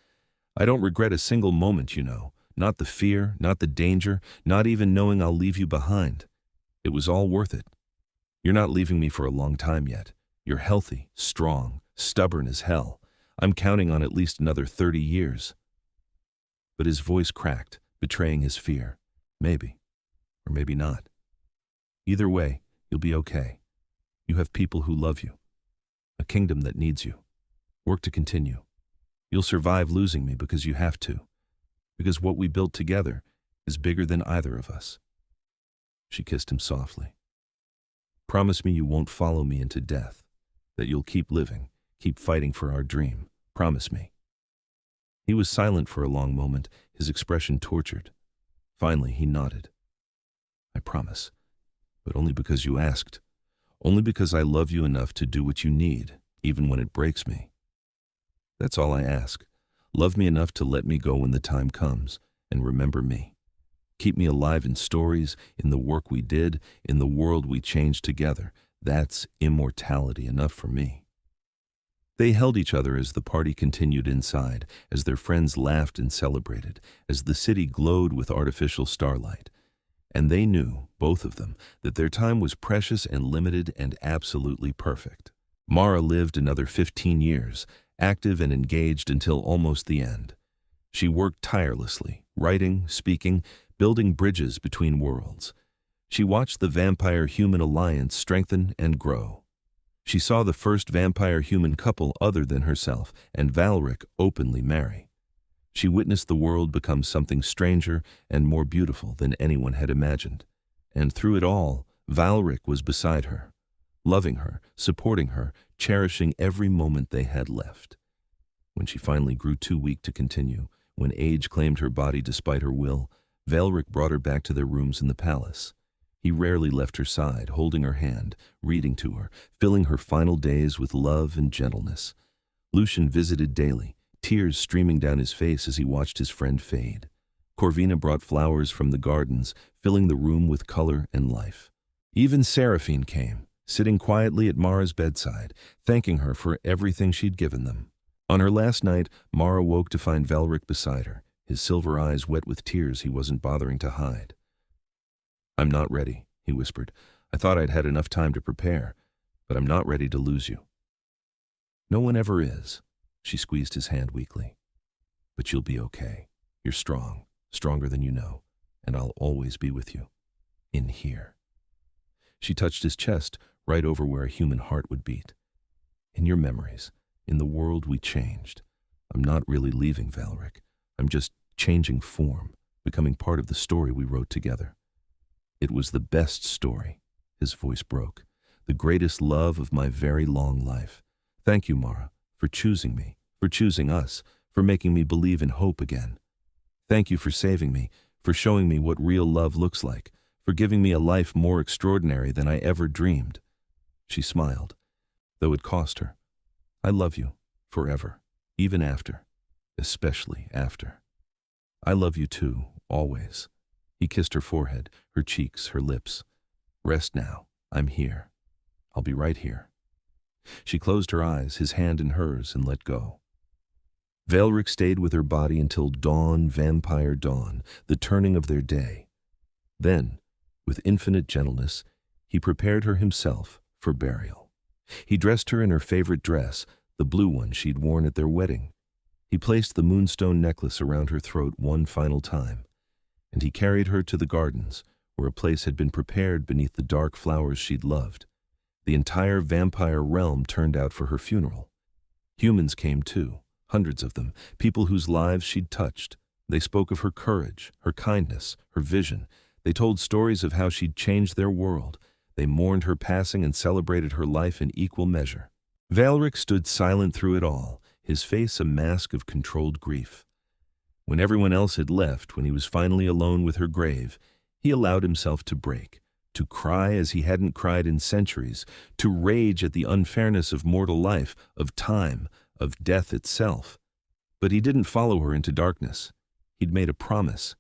"I don't regret a single moment, you know. Not the fear, not the danger, not even knowing I'll leave you behind. It was all worth it. You're not leaving me for a long time yet. You're healthy, strong, stubborn as hell. I'm counting on at least another 30 years. But his voice cracked, betraying his fear. Maybe. Or maybe not. Either way, you'll be okay. You have people who love you. A kingdom that needs you. Work to continue. You'll survive losing me because you have to. Because what we built together is bigger than either of us." She kissed him softly. "Promise me you won't follow me into death. That you'll keep living, keep fighting for our dream. Promise me." He was silent for a long moment, his expression tortured. Finally, he nodded. "I promise. But only because you asked. Only because I love you enough to do what you need, even when it breaks me. That's all I ask. Love me enough to let me go when the time comes, and remember me. Keep me alive in stories, in the work we did, in the world we changed together. That's immortality enough for me." They held each other as the party continued inside, as their friends laughed and celebrated, as the city glowed with artificial starlight. And they knew, both of them, that their time was precious and limited and absolutely perfect. Mara lived another 15 years, active and engaged until almost the end. She worked tirelessly, writing, speaking, building bridges between worlds. She watched the vampire-human alliance strengthen and grow. She saw the first vampire-human couple other than herself and Valric openly marry. She witnessed the world become something stranger and more beautiful than anyone had imagined. And through it all, Valric was beside her, loving her, supporting her, cherishing every moment they had left. When she finally grew too weak to continue, when age claimed her body despite her will, Valric brought her back to their rooms in the palace. He rarely left her side, holding her hand, reading to her, filling her final days with love and gentleness. Lucien visited daily, tears streaming down his face as he watched his friend fade. Corvina brought flowers from the gardens, filling the room with color and life. Even Seraphine came, sitting quietly at Mara's bedside, thanking her for everything she'd given them. On her last night, Mara woke to find Valric beside her, his silver eyes wet with tears he wasn't bothering to hide. "I'm not ready," he whispered. "I thought I'd had enough time to prepare, but I'm not ready to lose you." No one ever is. She squeezed his hand weakly. But you'll be okay. You're strong, stronger than you know, and I'll always be with you. In here. She touched his chest, right over where a human heart would beat. In your memories, in the world we changed. I'm not really leaving, Valeric. I'm just changing form, becoming part of the story we wrote together. It was the best story. His voice broke. The greatest love of my very long life. Thank you, Mara, for choosing me, for choosing us, for making me believe in hope again. Thank you for saving me, for showing me what real love looks like, for giving me a life more extraordinary than I ever dreamed. She smiled, though it cost her. I love you, forever, even after, especially after. I love you too, always. He kissed her forehead, her cheeks, her lips. Rest now. I'm here. I'll be right here. She closed her eyes, his hand in hers, and let go. Valeric stayed with her body until dawn, vampire dawn, the turning of their day. Then, with infinite gentleness, he prepared her himself for burial. He dressed her in her favorite dress, the blue one she'd worn at their wedding. He placed the moonstone necklace around her throat one final time, and he carried her to the gardens, where a place had been prepared beneath the dark flowers she'd loved. The entire vampire realm turned out for her funeral. Humans came too, hundreds of them, people whose lives she'd touched. They spoke of her courage, her kindness, her vision. They told stories of how she'd changed their world. They mourned her passing and celebrated her life in equal measure. Valeric stood silent through it all, his face a mask of controlled grief. When everyone else had left, when he was finally alone with her grave, he allowed himself to break, to cry as he hadn't cried in centuries, to rage at the unfairness of mortal life, of time, of death itself. But he didn't follow her into darkness. He'd made a promise,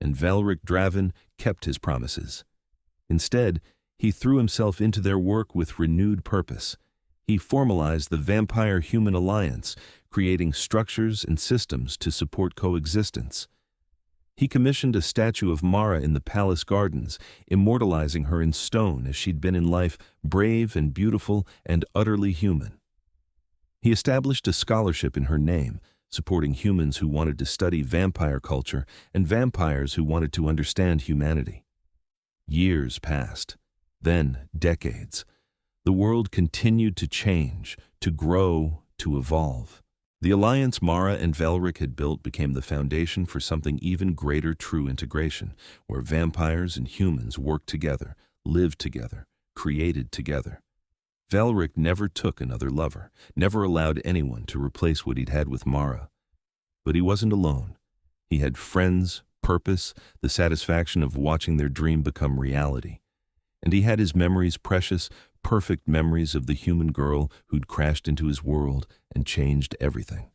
and Valeric Draven kept his promises. Instead, he threw himself into their work with renewed purpose. He formalized the vampire-human alliance, creating structures and systems to support coexistence. He commissioned a statue of Mara in the palace gardens, immortalizing her in stone as she'd been in life, brave and beautiful and utterly human. He established a scholarship in her name, supporting humans who wanted to study vampire culture and vampires who wanted to understand humanity. Years passed, then decades. The world continued to change, to grow, to evolve. The alliance Mara and Valeric had built became the foundation for something even greater: true integration, where vampires and humans worked together, lived together, created together. Valeric never took another lover, never allowed anyone to replace what he'd had with Mara. But he wasn't alone. He had friends, purpose, the satisfaction of watching their dream become reality. And he had his memories, precious, perfect memories of the human girl who'd crashed into his world and changed everything.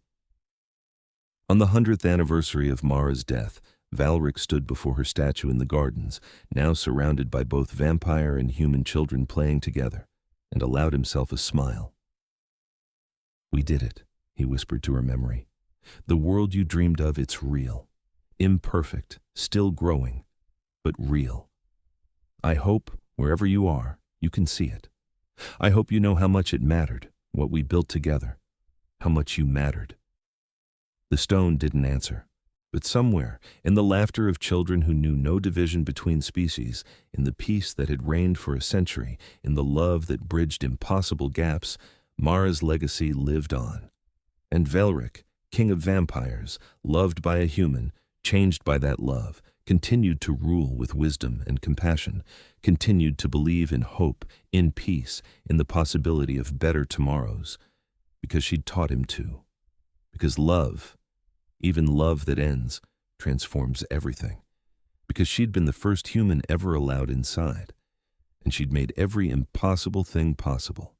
On the 100th anniversary of Mara's death, Valeric stood before her statue in the gardens, now surrounded by both vampire and human children playing together, and allowed himself a smile. "We did it," he whispered to her memory. "The world you dreamed of, it's real. Imperfect, still growing, but real. I hope, wherever you are, you can see it. I hope you know how much it mattered, what we built together, how much you mattered." The stone didn't answer, but somewhere, in the laughter of children who knew no division between species, in the peace that had reigned for a century, in the love that bridged impossible gaps, Mara's legacy lived on. And Valeric, king of vampires, loved by a human, changed by that love, continued to rule with wisdom and compassion, continued to believe in hope, in peace, in the possibility of better tomorrows, because she'd taught him to. Because love, even love that ends, transforms everything. Because she'd been the first human ever allowed inside, and she'd made every impossible thing possible.